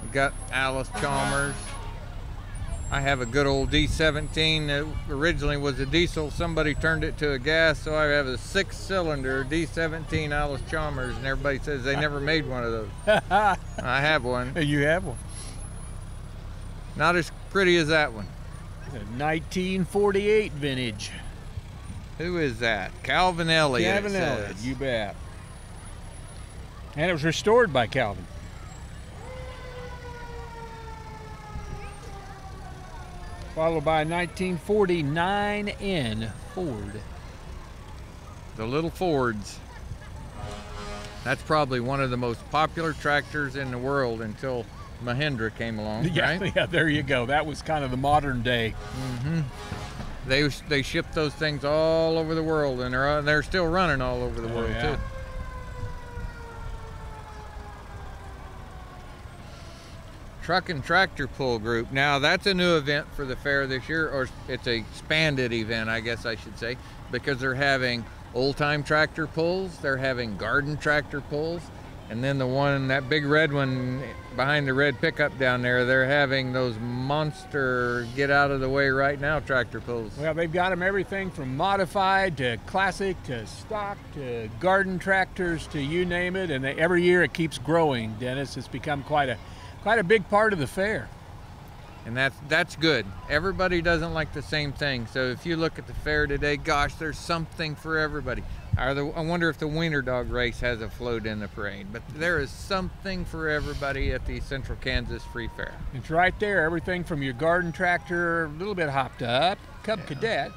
Speaker 2: We've got Alice Chalmers. I have a good old D17 that originally was a diesel. Somebody turned it to a gas, so I have a 6-cylinder D17 Alice Chalmers, and everybody says they never made one of those. I have one.
Speaker 3: You have one.
Speaker 2: Not as pretty as that one.
Speaker 3: A 1948 vintage.
Speaker 2: Who is that? Calvin Elliott.
Speaker 3: Calvin Elliott, you bet. And it was restored by Calvin. Followed by a 1949N Ford.
Speaker 2: The little Fords. That's probably one of the most popular tractors in the world until Mahindra came along,
Speaker 3: Yeah,
Speaker 2: right?
Speaker 3: yeah, there you go. That was kind of the modern day.
Speaker 2: They ship those things all over the world, and they're still running all over the world
Speaker 3: yeah.
Speaker 2: too. Truck and Tractor Pull Group. Now that's a new event for the fair this year, or it's a expanded event, I guess I should say, because they're having old-time tractor pulls, they're having garden tractor pulls, and then the one, that big red one behind the red pickup down there, they're having those monster get out of the way right now tractor pulls.
Speaker 3: Well, they've got them everything from modified to classic to stock to garden tractors to you name it, and every year it keeps growing, Dennis. It's become quite a big part of the fair.
Speaker 2: And that's good. Everybody doesn't like the same thing. So if you look at the fair today, gosh, there's something for everybody. I wonder if the Wiener Dog race has a float in the parade, but there is something for everybody at the Central Kansas Free Fair.
Speaker 3: It's right there, everything from your garden tractor, a little bit hopped up, Cub Cadet,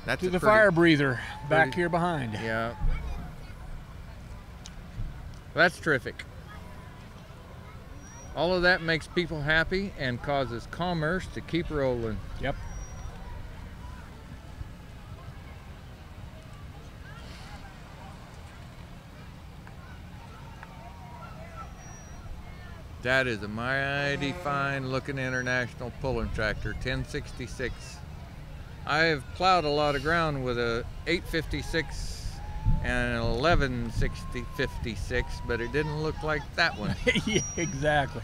Speaker 2: That's
Speaker 3: to the fire breather back here behind.
Speaker 2: Yeah. That's terrific. All of that makes people happy and causes commerce to keep rolling.
Speaker 3: Yep.
Speaker 2: That is a mighty fine looking international pulling tractor, 1066. I have plowed a lot of ground with a 856 and an 1156, but it didn't look like that one.
Speaker 3: Yeah, exactly.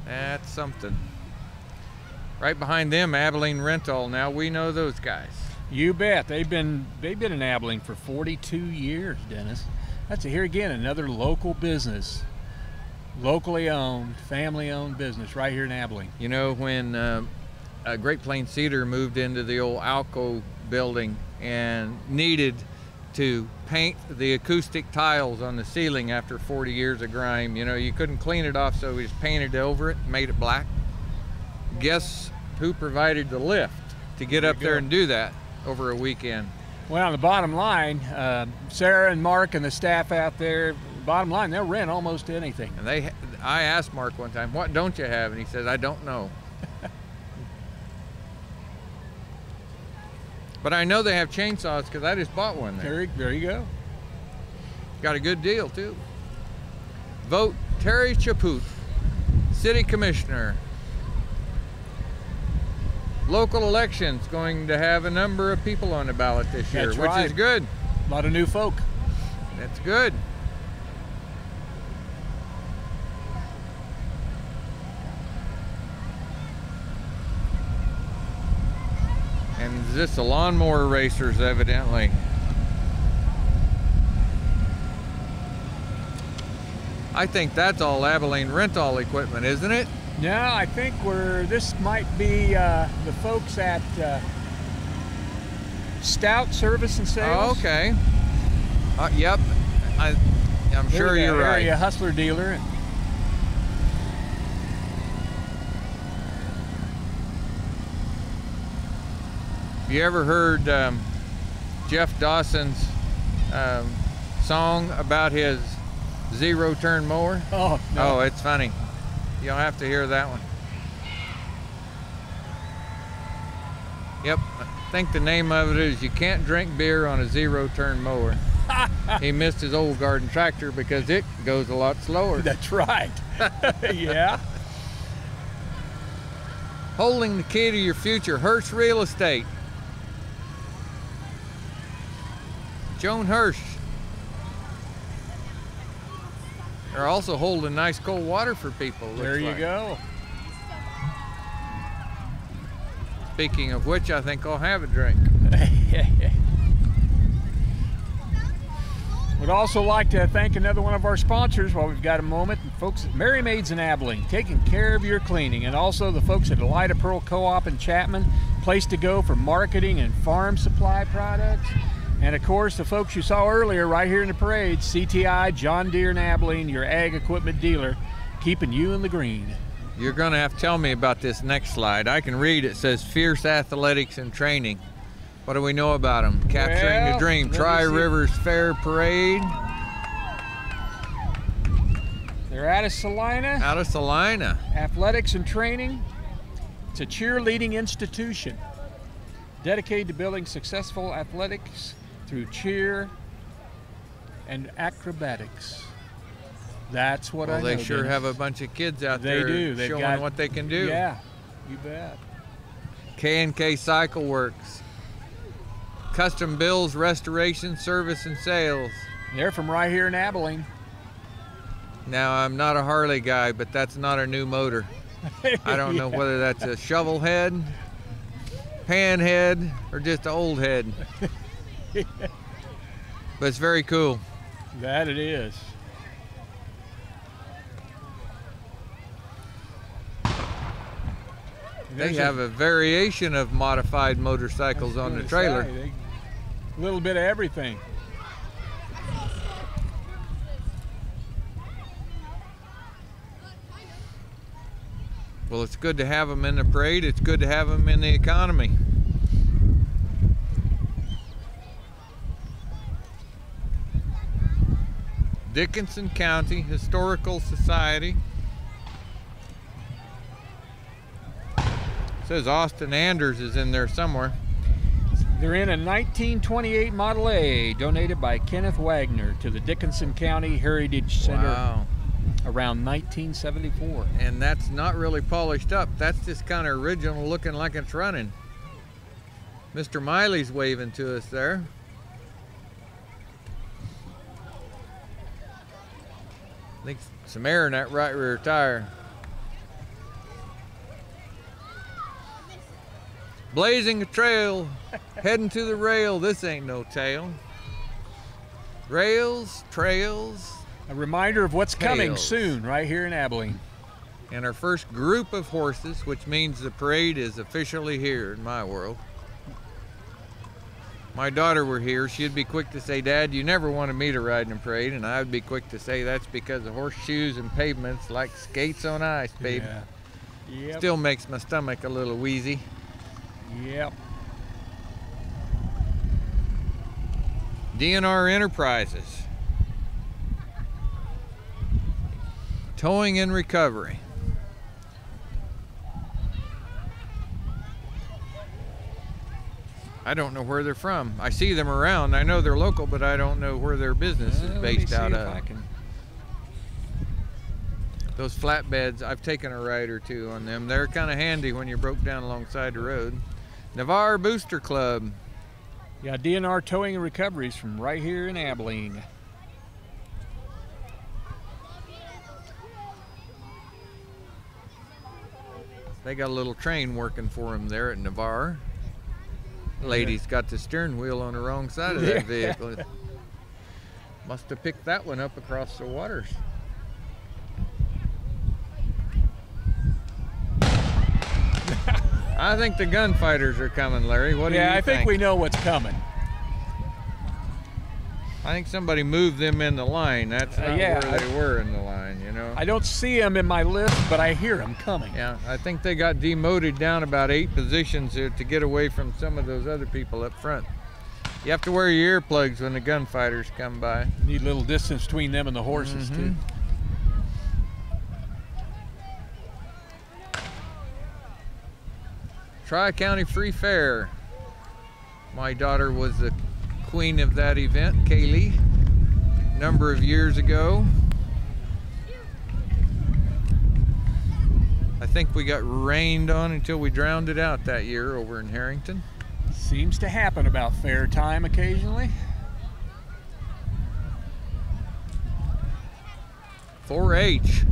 Speaker 2: That's something. Right behind them, Abilene Rental. Now we know those guys.
Speaker 3: You bet. They've been in Abilene for 42 years, Dennis. That's here again, another local business. Locally owned, family owned business right here in Abilene.
Speaker 2: You know, when Great Plains Cedar moved into the old Alco building and needed to paint the acoustic tiles on the ceiling after 40 years of grime, you know, you couldn't clean it off, so we just painted over it, made it black. Guess who provided the lift to get up there and do that over a weekend?
Speaker 3: Well, on the bottom line, Sarah and Mark and the staff out there, bottom line, they'll rent almost anything.
Speaker 2: And I asked Mark one time, what don't you have? And he says, I don't know. But I know they have chainsaws because I just bought one there.
Speaker 3: There you go.
Speaker 2: Got a good deal too. Vote Terry Chaput, City Commissioner. Local elections going to have a number of people on the ballot this year,
Speaker 3: That's
Speaker 2: which
Speaker 3: right.
Speaker 2: is good.
Speaker 3: A lot of new folk.
Speaker 2: That's good. And this the lawnmower racers, evidently. I think that's all Abilene rental equipment, isn't it?
Speaker 3: Yeah, I think this might be the folks at Stout Service and Sales.
Speaker 2: Oh, okay. Yep. I'm sure
Speaker 3: They're
Speaker 2: you're
Speaker 3: the
Speaker 2: right.
Speaker 3: area hustler dealer.
Speaker 2: You ever heard Jeff Dawson's song about his zero-turn mower?
Speaker 3: Oh, no.
Speaker 2: Oh, it's funny. You'll have to hear that one. Yep, I think the name of it is You Can't Drink Beer on a Zero-Turn Mower. He missed his old garden tractor because it goes a lot slower.
Speaker 3: That's right. Yeah.
Speaker 2: Holding the key to your future, Hirsch Real Estate. Joan Hirsch. They're also holding nice cold water for people.
Speaker 3: There you go.
Speaker 2: Speaking of which, I think I'll have a drink.
Speaker 3: Would also like to thank another one of our sponsors while we've got a moment. Folks at Mary Maids in Abilene, taking care of your cleaning. And also the folks at Elida Pearl Co-op in Chapman, place to go for marketing and farm supply products. And of course, the folks you saw earlier right here in the parade, CTI, John Deere in Abilene, your ag equipment dealer, keeping you in the green.
Speaker 2: You're gonna have to tell me about this next slide. I can read, it says Fierce Athletics and Training. What do we know about them? Capturing the Dream, Tri-Rivers Fair Parade.
Speaker 3: They're out of Salina.
Speaker 2: Out of Salina.
Speaker 3: Athletics and training. It's a cheerleading institution dedicated to building successful athletics through cheer and acrobatics. That's what I know.
Speaker 2: Well, they sure
Speaker 3: Dennis.
Speaker 2: have a bunch of kids out
Speaker 3: They
Speaker 2: there
Speaker 3: do. They've
Speaker 2: showing
Speaker 3: got,
Speaker 2: what they can do.
Speaker 3: Yeah, you bet.
Speaker 2: K&K Cycle Works. Custom Bills, Restoration, Service, and Sales.
Speaker 3: They're from right here in Abilene.
Speaker 2: Now, I'm not a Harley guy, but that's not a new motor. I don't know whether that's a shovel head, pan head, or just an old head. But it's very cool.
Speaker 3: That it is.
Speaker 2: They have a variation of modified motorcycles on the trailer.
Speaker 3: A little bit of everything.
Speaker 2: Well, it's good to have them in the parade. It's good to have them in the economy. Dickinson County Historical Society. It says Austin Anders is in there somewhere.
Speaker 3: They're in a 1928 Model A donated by Kenneth Wagner to the Dickinson County Heritage Center around 1974.
Speaker 2: And that's not really polished up. That's just kind of original, looking like it's running. Mr. Miley's waving to us there. I think some air in that right rear tire. Blazing a trail, heading to the rail. This ain't no tail. Rails, trails.
Speaker 3: A reminder of what's coming
Speaker 2: Tails.
Speaker 3: soon right here in Abilene.
Speaker 2: And our first group of horses, which means the parade is officially here in my world. My daughter were here, she'd be quick to say, Dad, you never wanted me to ride in a parade, and I would be quick to say that's because of horseshoes and pavements like skates on ice, baby.
Speaker 3: Yeah. Yep.
Speaker 2: Still makes my stomach a little wheezy.
Speaker 3: Yep.
Speaker 2: DNR Enterprises. Towing and recovery. I don't know where they're from. I see them around. I know they're local, but I don't know where their business is based out of. Those flatbeds, I've taken a ride or two on them. They're kind of handy when you're broke down alongside the road. Navarre Booster Club.
Speaker 3: Yeah, DNR Towing and Recoveries from right here in Abilene.
Speaker 2: They got a little train working for them there at Navarre. Lady's got the steering wheel on the wrong side of that vehicle. Must have picked that one up across the waters. I think the Gunfighters are coming, Larry. What do you think?
Speaker 3: Yeah, I think we know what's coming.
Speaker 2: I think somebody moved them in the line. That's not where they were in the line, you know.
Speaker 3: I don't see them in my list, but I hear them coming.
Speaker 2: Yeah, I think they got demoted down about 8 positions to get away from some of those other people up front. You have to wear your earplugs when the Gunfighters come by.
Speaker 3: Need a little distance between them and the horses, too.
Speaker 2: Tri-County Free Fair. My daughter was the queen of that event, Kaylee, a number of years ago. I think we got rained on until we drowned it out that year over in Harrington.
Speaker 3: Seems to happen about fair time occasionally.
Speaker 2: 4-H.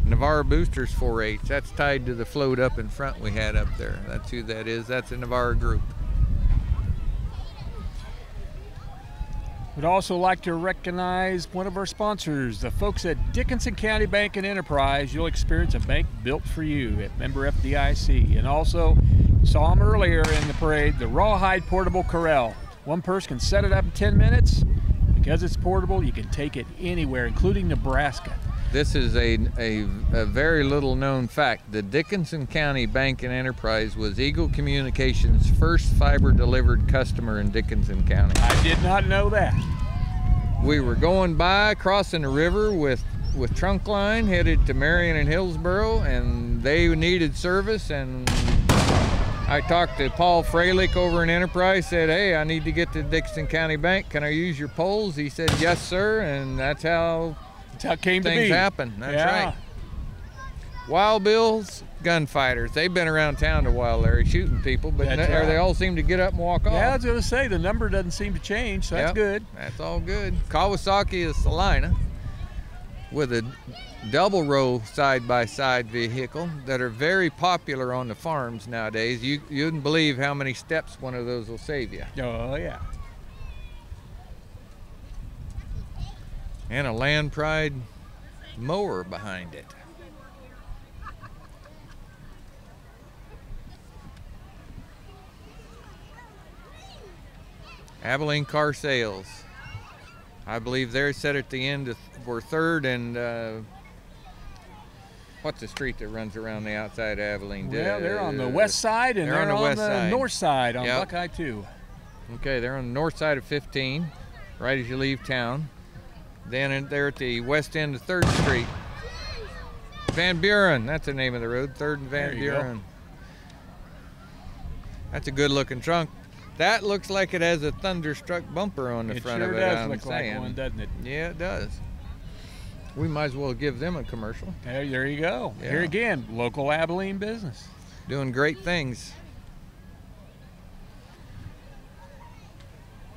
Speaker 2: Navarre Boosters 4-H. That's tied to the float up in front we had up there. That's who that is. That's a Navarre group.
Speaker 3: Would also like to recognize one of our sponsors, the folks at Dickinson County Bank and Enterprise. You'll experience a bank built for you at member FDIC. And also, saw them earlier in the parade, the Rawhide Portable Corral. One person can set it up in 10 minutes. Because it's portable, you can take it anywhere, including Nebraska.
Speaker 2: This is a very little known fact. The Dickinson County Bank and Enterprise was Eagle Communications' first fiber delivered customer in Dickinson County.
Speaker 3: I did not know that.
Speaker 2: We were going by, crossing the river with trunk line, headed to Marion and Hillsboro, and they needed service, and I talked to Paul Freilich over in Enterprise, said, hey, I need to get to Dickinson County Bank. Can I use your poles? He said, yes, sir, and that's how
Speaker 3: it came to be.
Speaker 2: Things happen. That's right. Wild Bill's Gunfighters. They've been around town a while, Larry, shooting people, but they all seem to get up and walk off.
Speaker 3: Yeah, I was going to say, the number doesn't seem to change, so that's good. That's
Speaker 2: all good. Kawasaki is Salina with a double row side-by-side vehicle that are very popular on the farms nowadays. You wouldn't believe how many steps one of those will save you.
Speaker 3: Oh, yeah.
Speaker 2: And a Land Pride mower behind it. Abilene Car Sales. I believe they're set at the end for 3rd and what's the street that runs around the outside of Abilene?
Speaker 3: Well, they're on the west side and they're on the north side on Buckeye 2.
Speaker 2: Okay, they're on the north side of 15, right as you leave town. Then they're at the west end of 3rd Street. Van Buren, that's the name of the road, 3rd and Van Buren. That's a good looking trunk. That looks like it has a Thunderstruck bumper on the front of it.
Speaker 3: It sure does look like one, doesn't it?
Speaker 2: Yeah, it does. We might as well give them a commercial.
Speaker 3: Hey, there you go. Yeah. Here again, local Abilene business.
Speaker 2: Doing great things.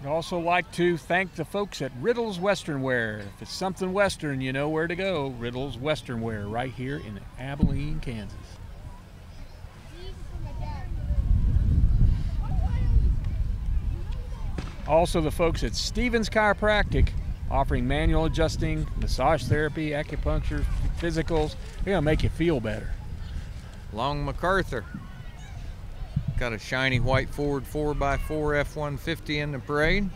Speaker 3: I'd also like to thank the folks at Riddle's Western Wear. If it's something Western, you know where to go. Riddle's Western Wear right here in Abilene, Kansas. Also the folks at Stevens Chiropractic, offering manual adjusting, massage therapy, acupuncture, physicals. They're gonna make you feel better.
Speaker 2: Long MacArthur. Got a shiny white Ford 4x4 F-150 in the parade.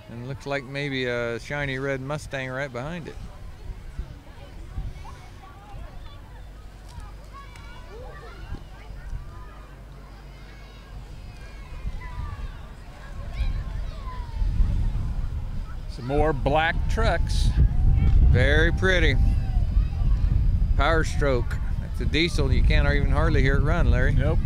Speaker 2: And looks like maybe a shiny red Mustang right behind it.
Speaker 3: Some more black trucks.
Speaker 2: Very pretty. Power Stroke. That's a diesel. You can't even hardly hear it run, Larry.
Speaker 3: Nope.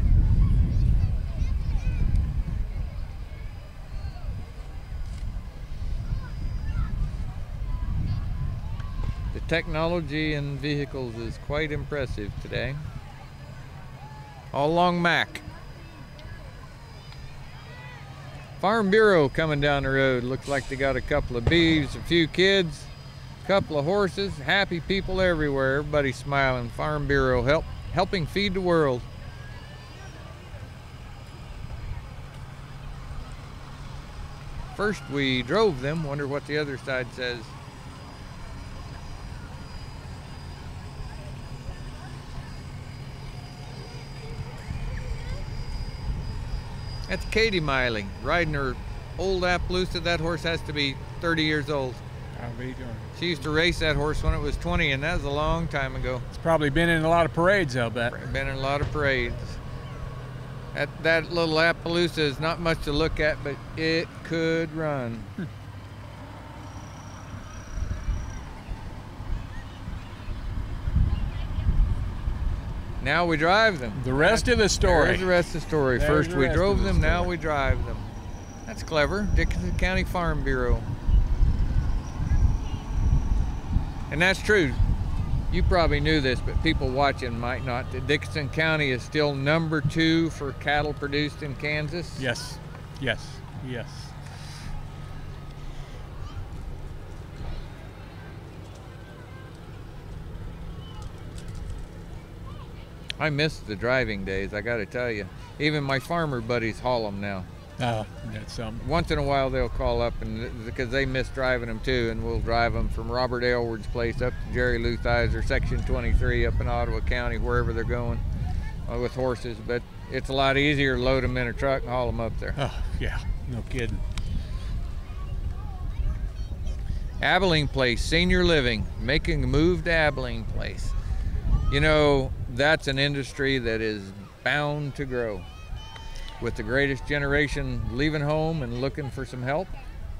Speaker 2: technology in vehicles is quite impressive today. All along Mac. Farm Bureau coming down the road. Looks like they got a couple of beeves, a few kids, a couple of horses, happy people everywhere. Everybody's smiling. Farm Bureau helping feed the world. First we drove them, wonder what the other side says. That's Katie Miley, riding her old Appaloosa. That horse has to be 30 years old.
Speaker 3: How are you doing?
Speaker 2: She used to race that horse when it was 20, and that was a long time ago.
Speaker 3: It's probably been in a lot of parades, I'll bet.
Speaker 2: Been in a lot of parades. That little Appaloosa is not much to look at, but it could run. Now we drive them.
Speaker 3: The rest of the story.
Speaker 2: There's the rest of the story.
Speaker 3: There's
Speaker 2: First
Speaker 3: the
Speaker 2: we
Speaker 3: rest
Speaker 2: drove
Speaker 3: of the
Speaker 2: them, now
Speaker 3: story.
Speaker 2: we drive them. That's clever. Dickinson County Farm Bureau. And that's true. You probably knew this, but people watching might not. That Dickinson County is still #2 for cattle produced in Kansas.
Speaker 3: Yes, yes, yes.
Speaker 2: I miss the driving days, I gotta tell you. Even my farmer buddies haul them now.
Speaker 3: Oh, that's something.
Speaker 2: Once in a while they'll call up, and because they miss driving them too, and we'll drive them from Robert Aylward's place up to Jerry Luthizer, Section 23 up in Ottawa County, wherever they're going with horses. But it's a lot easier to load them in a truck and haul them up there.
Speaker 3: Oh, yeah, no kidding.
Speaker 2: Abilene Place, senior living, making a move to Abilene Place. You know, that's an industry that is bound to grow. With the greatest generation leaving home and looking for some help.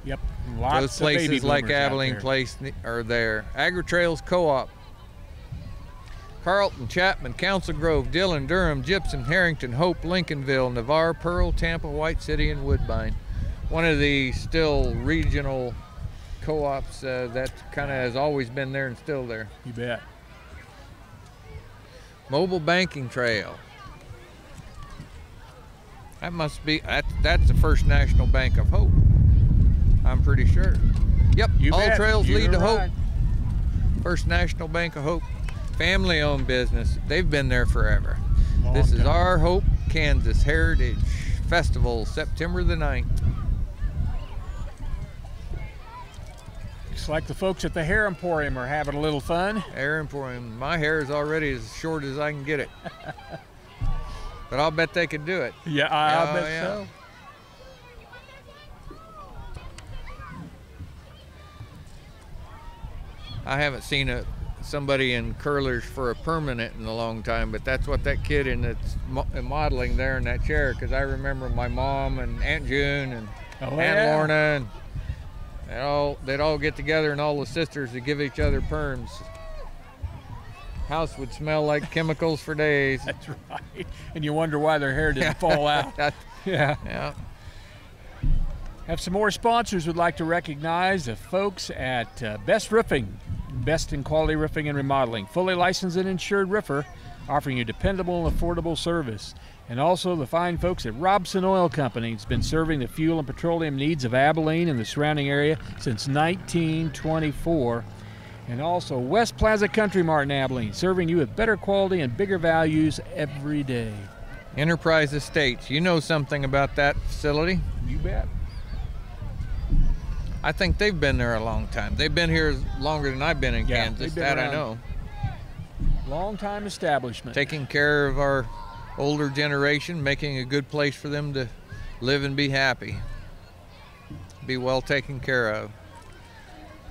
Speaker 3: Yep, lots
Speaker 2: Those
Speaker 3: of baby
Speaker 2: places like
Speaker 3: boomers out
Speaker 2: Abilene
Speaker 3: there.
Speaker 2: Place are there. Agri-Trails Co-op, Carlton, Chapman, Council Grove, Dillon, Durham, Gibson, Harrington, Hope, Lincolnville, Navarre, Pearl, Tampa, White City, and Woodbine. One of the still regional co-ops that kind of has always been there and still there.
Speaker 3: You bet.
Speaker 2: Mobile Banking Trail. That must be, that's the First National Bank of Hope. I'm pretty sure. Yep,
Speaker 3: You
Speaker 2: all
Speaker 3: bet.
Speaker 2: trails
Speaker 3: You're
Speaker 2: lead to
Speaker 3: right.
Speaker 2: Hope. First National Bank of Hope. Family-owned business. They've been there forever.
Speaker 3: Long
Speaker 2: This is
Speaker 3: time.
Speaker 2: our Hope, Kansas Heritage Festival, September the 9th.
Speaker 3: Looks like the folks at the Hair Emporium are having a little fun.
Speaker 2: Hair Emporium. My hair is already as short as I can get it. But I'll bet they could do it.
Speaker 3: Yeah, I
Speaker 2: Oh,
Speaker 3: bet
Speaker 2: yeah.
Speaker 3: so.
Speaker 2: I haven't seen somebody in curlers for a permanent in a long time, but that's what that kid in that's modeling there in that chair, because I remember my mom and Aunt June and
Speaker 3: Oh,
Speaker 2: Aunt
Speaker 3: yeah.
Speaker 2: Lorna, and they'd all get together, and all the sisters would give each other perms. House would smell like chemicals for days.
Speaker 3: That's right. And you wonder why their hair didn't fall out. Yeah.
Speaker 2: Yeah.
Speaker 3: Have some more sponsors would like to recognize the folks at Best Roofing, best in quality roofing and remodeling, fully licensed and insured roofer, offering you dependable and affordable service. And also the fine folks at Robson Oil Company. It's been serving the fuel and petroleum needs of Abilene and the surrounding area since 1924. And also West Plaza Country Mart in Abilene, serving you with better quality and bigger values every day.
Speaker 2: Enterprise Estates. You know something about that facility?
Speaker 3: You bet.
Speaker 2: I think they've been there a long time. They've been here longer than I've been in
Speaker 3: Yeah,
Speaker 2: Kansas.
Speaker 3: they've been
Speaker 2: That I
Speaker 3: around.
Speaker 2: know.
Speaker 3: Long time establishment.
Speaker 2: Taking care of our older generation, making a good place for them to live and be happy. Be well taken care of.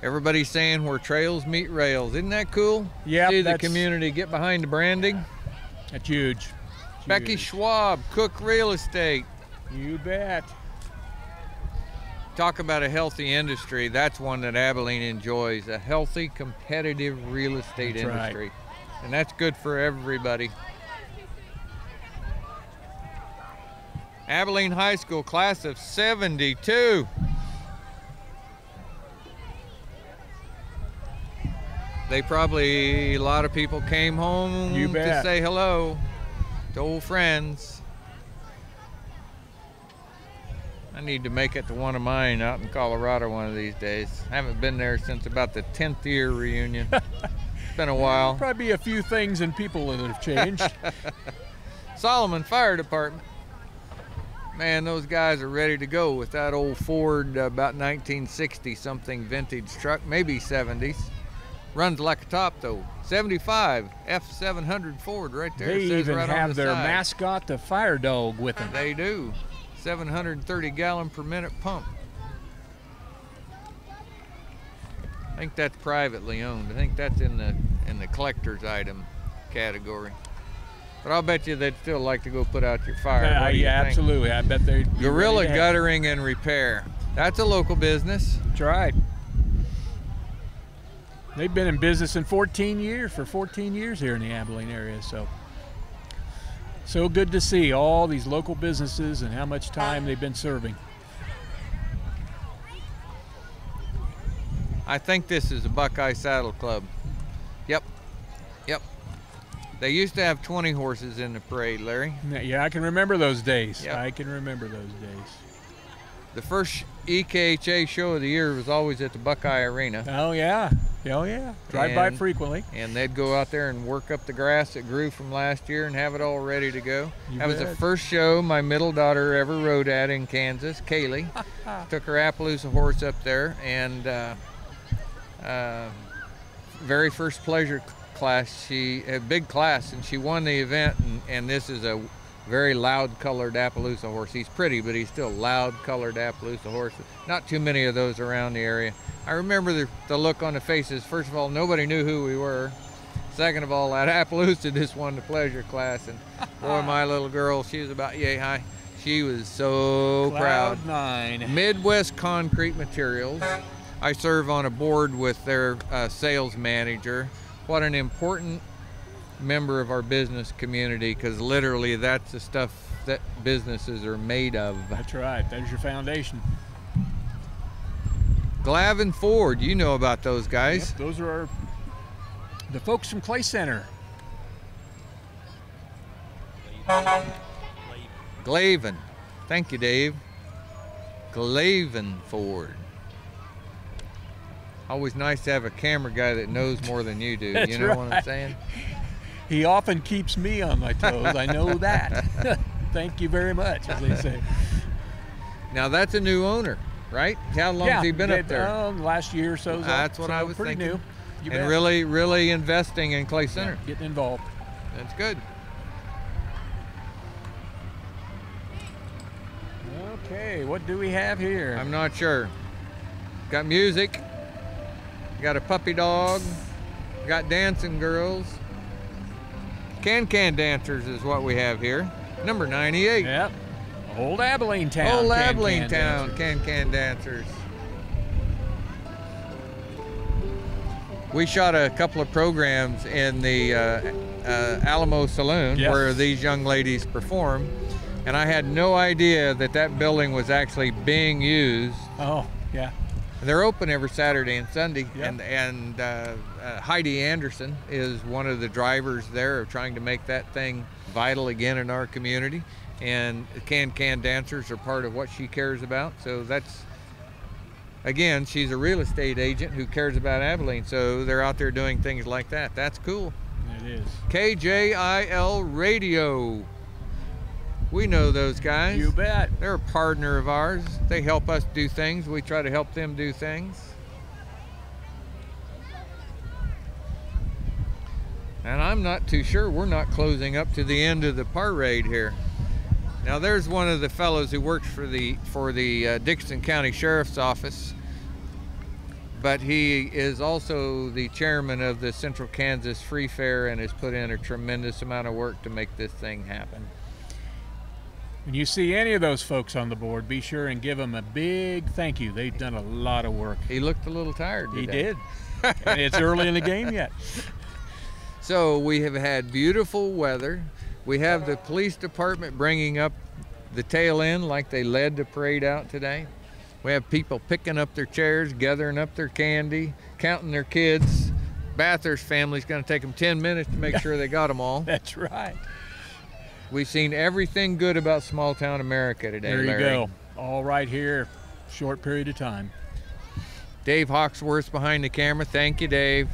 Speaker 2: Everybody's saying where trails meet rails. Isn't that cool?
Speaker 3: Yep,
Speaker 2: See the
Speaker 3: that's-
Speaker 2: community get behind the branding.
Speaker 3: That's huge.
Speaker 2: Becky
Speaker 3: Huge.
Speaker 2: Schwab, Cook Real Estate.
Speaker 3: You bet.
Speaker 2: Talk about a healthy industry. That's one that Abilene enjoys. A healthy, competitive real estate
Speaker 3: That's right.
Speaker 2: industry. And that's good for everybody. Abilene High School class of 72. They probably, a lot of people came home
Speaker 3: You
Speaker 2: to
Speaker 3: bet.
Speaker 2: say hello to old friends. I need to make it to one of mine out in Colorado one of these days. I haven't been there since about the 10th year reunion. It's been a while.
Speaker 3: Probably a few things and people that have changed.
Speaker 2: Solomon Fire Department. Man, those guys are ready to go with that old Ford, about 1960 something vintage truck, maybe 70s. Runs like a top though. 75 F700 Ford right there.
Speaker 3: They
Speaker 2: It says
Speaker 3: even
Speaker 2: right on
Speaker 3: have
Speaker 2: the
Speaker 3: their
Speaker 2: side.
Speaker 3: mascot, the fire dog, with them.
Speaker 2: They do. 730 gallon per minute pump. I think that's privately owned. I think that's in the collector's item category. But I'll bet you they'd still like to go put out your fire. What do you
Speaker 3: Yeah,
Speaker 2: think?
Speaker 3: absolutely. I bet they'd be
Speaker 2: Gorilla
Speaker 3: ready to have-
Speaker 2: Guttering and Repair. That's a local business.
Speaker 3: That's right. They've been in business for 14 years here in the Abilene area. So good to see all these local businesses and how much time they've been serving.
Speaker 2: I think this is a Buckeye Saddle Club. Yep. They used to have 20 horses in the parade, Larry.
Speaker 3: Yeah, I can remember those days.
Speaker 2: Yep.
Speaker 3: I can remember those days.
Speaker 2: The first EKHA show of the year was always at the Buckeye Arena.
Speaker 3: Oh yeah. Drive by
Speaker 2: And-
Speaker 3: frequently.
Speaker 2: And they'd go out there and work up the grass that grew from last year and have it all ready to go.
Speaker 3: You
Speaker 2: That was the
Speaker 3: bet.
Speaker 2: first show my middle daughter ever rode at in Kansas, Kaylee. Took her Appaloosa horse up there, and very first pleasure class, she had a big class, and she won the event, and this is a very loud colored Appaloosa horse. He's pretty, but he's still loud colored Appaloosa horse. Not too many of those around the area. I remember the look on the faces. First of all, nobody knew who we were. Second of all, that Appaloosa just won the pleasure class, and boy, my little girl, she was about yay high. She was so proud.
Speaker 3: Cloud 9.
Speaker 2: Midwest Concrete Materials. I serve on a board with their sales manager. What an important member of our business community, because literally that's the stuff that businesses are made of.
Speaker 3: That's right. There's your foundation.
Speaker 2: Glavin Ford, you know about those guys.
Speaker 3: Yep, those are the folks from Clay Center.
Speaker 2: Glavin. Thank you, Dave. Glavin Ford. Always nice to have a camera guy that knows more than you do.
Speaker 3: That's
Speaker 2: You know what I'm
Speaker 3: right.
Speaker 2: saying?
Speaker 3: He often keeps me on my toes. I know that. Thank you very much, as they say.
Speaker 2: Now that's a new owner, right? How long has he been up there?
Speaker 3: Last year or so.
Speaker 2: That's what
Speaker 3: so
Speaker 2: I was
Speaker 3: pretty
Speaker 2: thinking.
Speaker 3: new. You
Speaker 2: And
Speaker 3: bet.
Speaker 2: really investing in Clay Center.
Speaker 3: Yeah, getting involved.
Speaker 2: That's good.
Speaker 3: Okay, what do we have here?
Speaker 2: I'm not sure. Got music. Got a puppy dog. Got dancing girls. Can dancers is what we have here. Number 98.
Speaker 3: Yep. Old Abilene town.
Speaker 2: Old
Speaker 3: Can
Speaker 2: Abilene town.
Speaker 3: dancers.
Speaker 2: Can dancers. We shot a couple of programs in the Alamo Saloon
Speaker 3: Yes.
Speaker 2: where these young ladies perform, and I had no idea that that building was actually being used.
Speaker 3: Oh, yeah.
Speaker 2: They're open every Saturday and Sunday,
Speaker 3: Yep.
Speaker 2: and Heidi Anderson is one of the drivers there of trying to make that thing vital again in our community. And Can dancers are part of what she cares about. So that's, again, she's a real estate agent who cares about Abilene. So they're out there doing things like that. That's cool.
Speaker 3: It is.
Speaker 2: KJIL Radio. We know those guys.
Speaker 3: You bet.
Speaker 2: They're a partner of ours. They help us do things. We try to help them do things. And I'm not too sure. We're not closing up to the end of the parade here. Now there's one of the fellows who works for the Dixon County Sheriff's Office, but he is also the chairman of the Central Kansas Free Fair and has put in a tremendous amount of work to make this thing happen.
Speaker 3: When you see any of those folks on the board, be sure and give them a big thank you. They've done a lot of work.
Speaker 2: He looked a little tired today.
Speaker 3: He did. And it's early in the game yet.
Speaker 2: So we have had beautiful weather. We have the police department bringing up the tail end like they led the parade out today. We have people picking up their chairs, gathering up their candy, counting their kids, Bathurst family's going to take them 10 minutes to make sure they got them all.
Speaker 3: That's right.
Speaker 2: We've seen everything good about small town America today,
Speaker 3: There you
Speaker 2: Larry.
Speaker 3: go. All right here, short period of time.
Speaker 2: Dave Hawksworth's behind the camera. Thank you, Dave.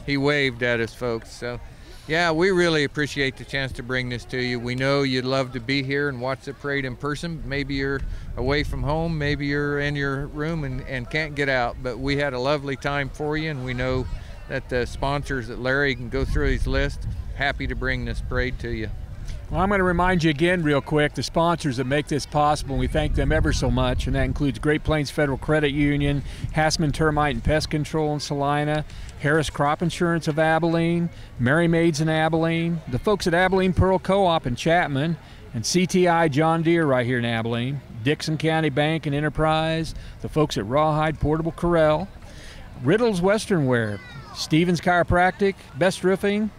Speaker 2: He waved at us, folks. So, yeah, we really appreciate the chance to bring this to you. We know you'd love to be here and watch the parade in person. Maybe you're away from home, maybe you're in your room and can't get out, but we had a lovely time for you, and we know that the sponsors that Larry can go through his list, happy to bring this parade to you.
Speaker 3: Well, I'm going to remind you again real quick, the sponsors that make this possible, and we thank them ever so much, and that includes Great Plains Federal Credit Union, Hassman Termite and Pest Control in Salina, Harris Crop Insurance of Abilene, Mary Maids in Abilene, the folks at Abilene Pearl Co-op in Chapman, and CTI John Deere right here in Abilene, Dixon County Bank and Enterprise, the folks at Rawhide Portable Corral, Riddle's Western Wear, Stevens Chiropractic, Best Roofing,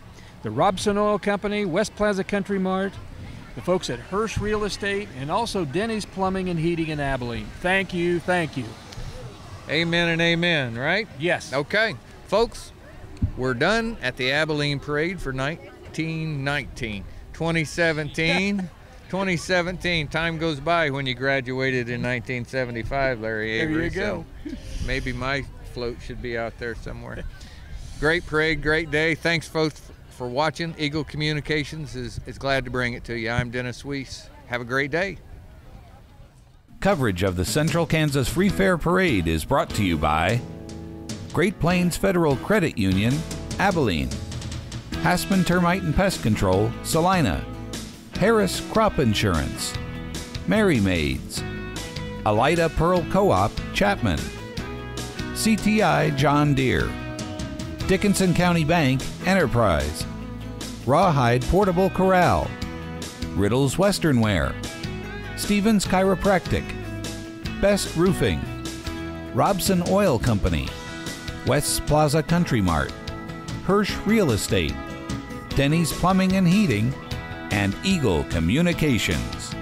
Speaker 3: the Robson Oil Company, West Plaza Country Mart, the folks at Hirsch Real Estate, and also Denny's Plumbing and Heating in Abilene. Thank you, thank you.
Speaker 2: Amen and amen, right?
Speaker 3: Yes.
Speaker 2: Okay, folks, we're done at the Abilene Parade for 2017. 2017, time goes by when you graduated in 1975, Larry Avery.
Speaker 3: There you go.
Speaker 2: So maybe my float should be out there somewhere. Great parade, great day. Thanks, folks, for watching. Eagle Communications is glad to bring it to you. I'm Dennis Weiss. Have a great day.
Speaker 1: Coverage of the Central Kansas Free Fair Parade is brought to you by Great Plains Federal Credit Union, Abilene, Hassman Termite and Pest Control, Salina, Harris Crop Insurance, Mary Maids, Elida Pearl Co-op, Chapman, CTI John Deere, Dickinson County Bank, Enterprise, Rawhide Portable Corral, Riddle's Western Wear, Stevens Chiropractic, Best Roofing, Robson Oil Company, West Plaza Country Mart, Hirsch Real Estate, Denny's Plumbing and Heating, and Eagle Communications.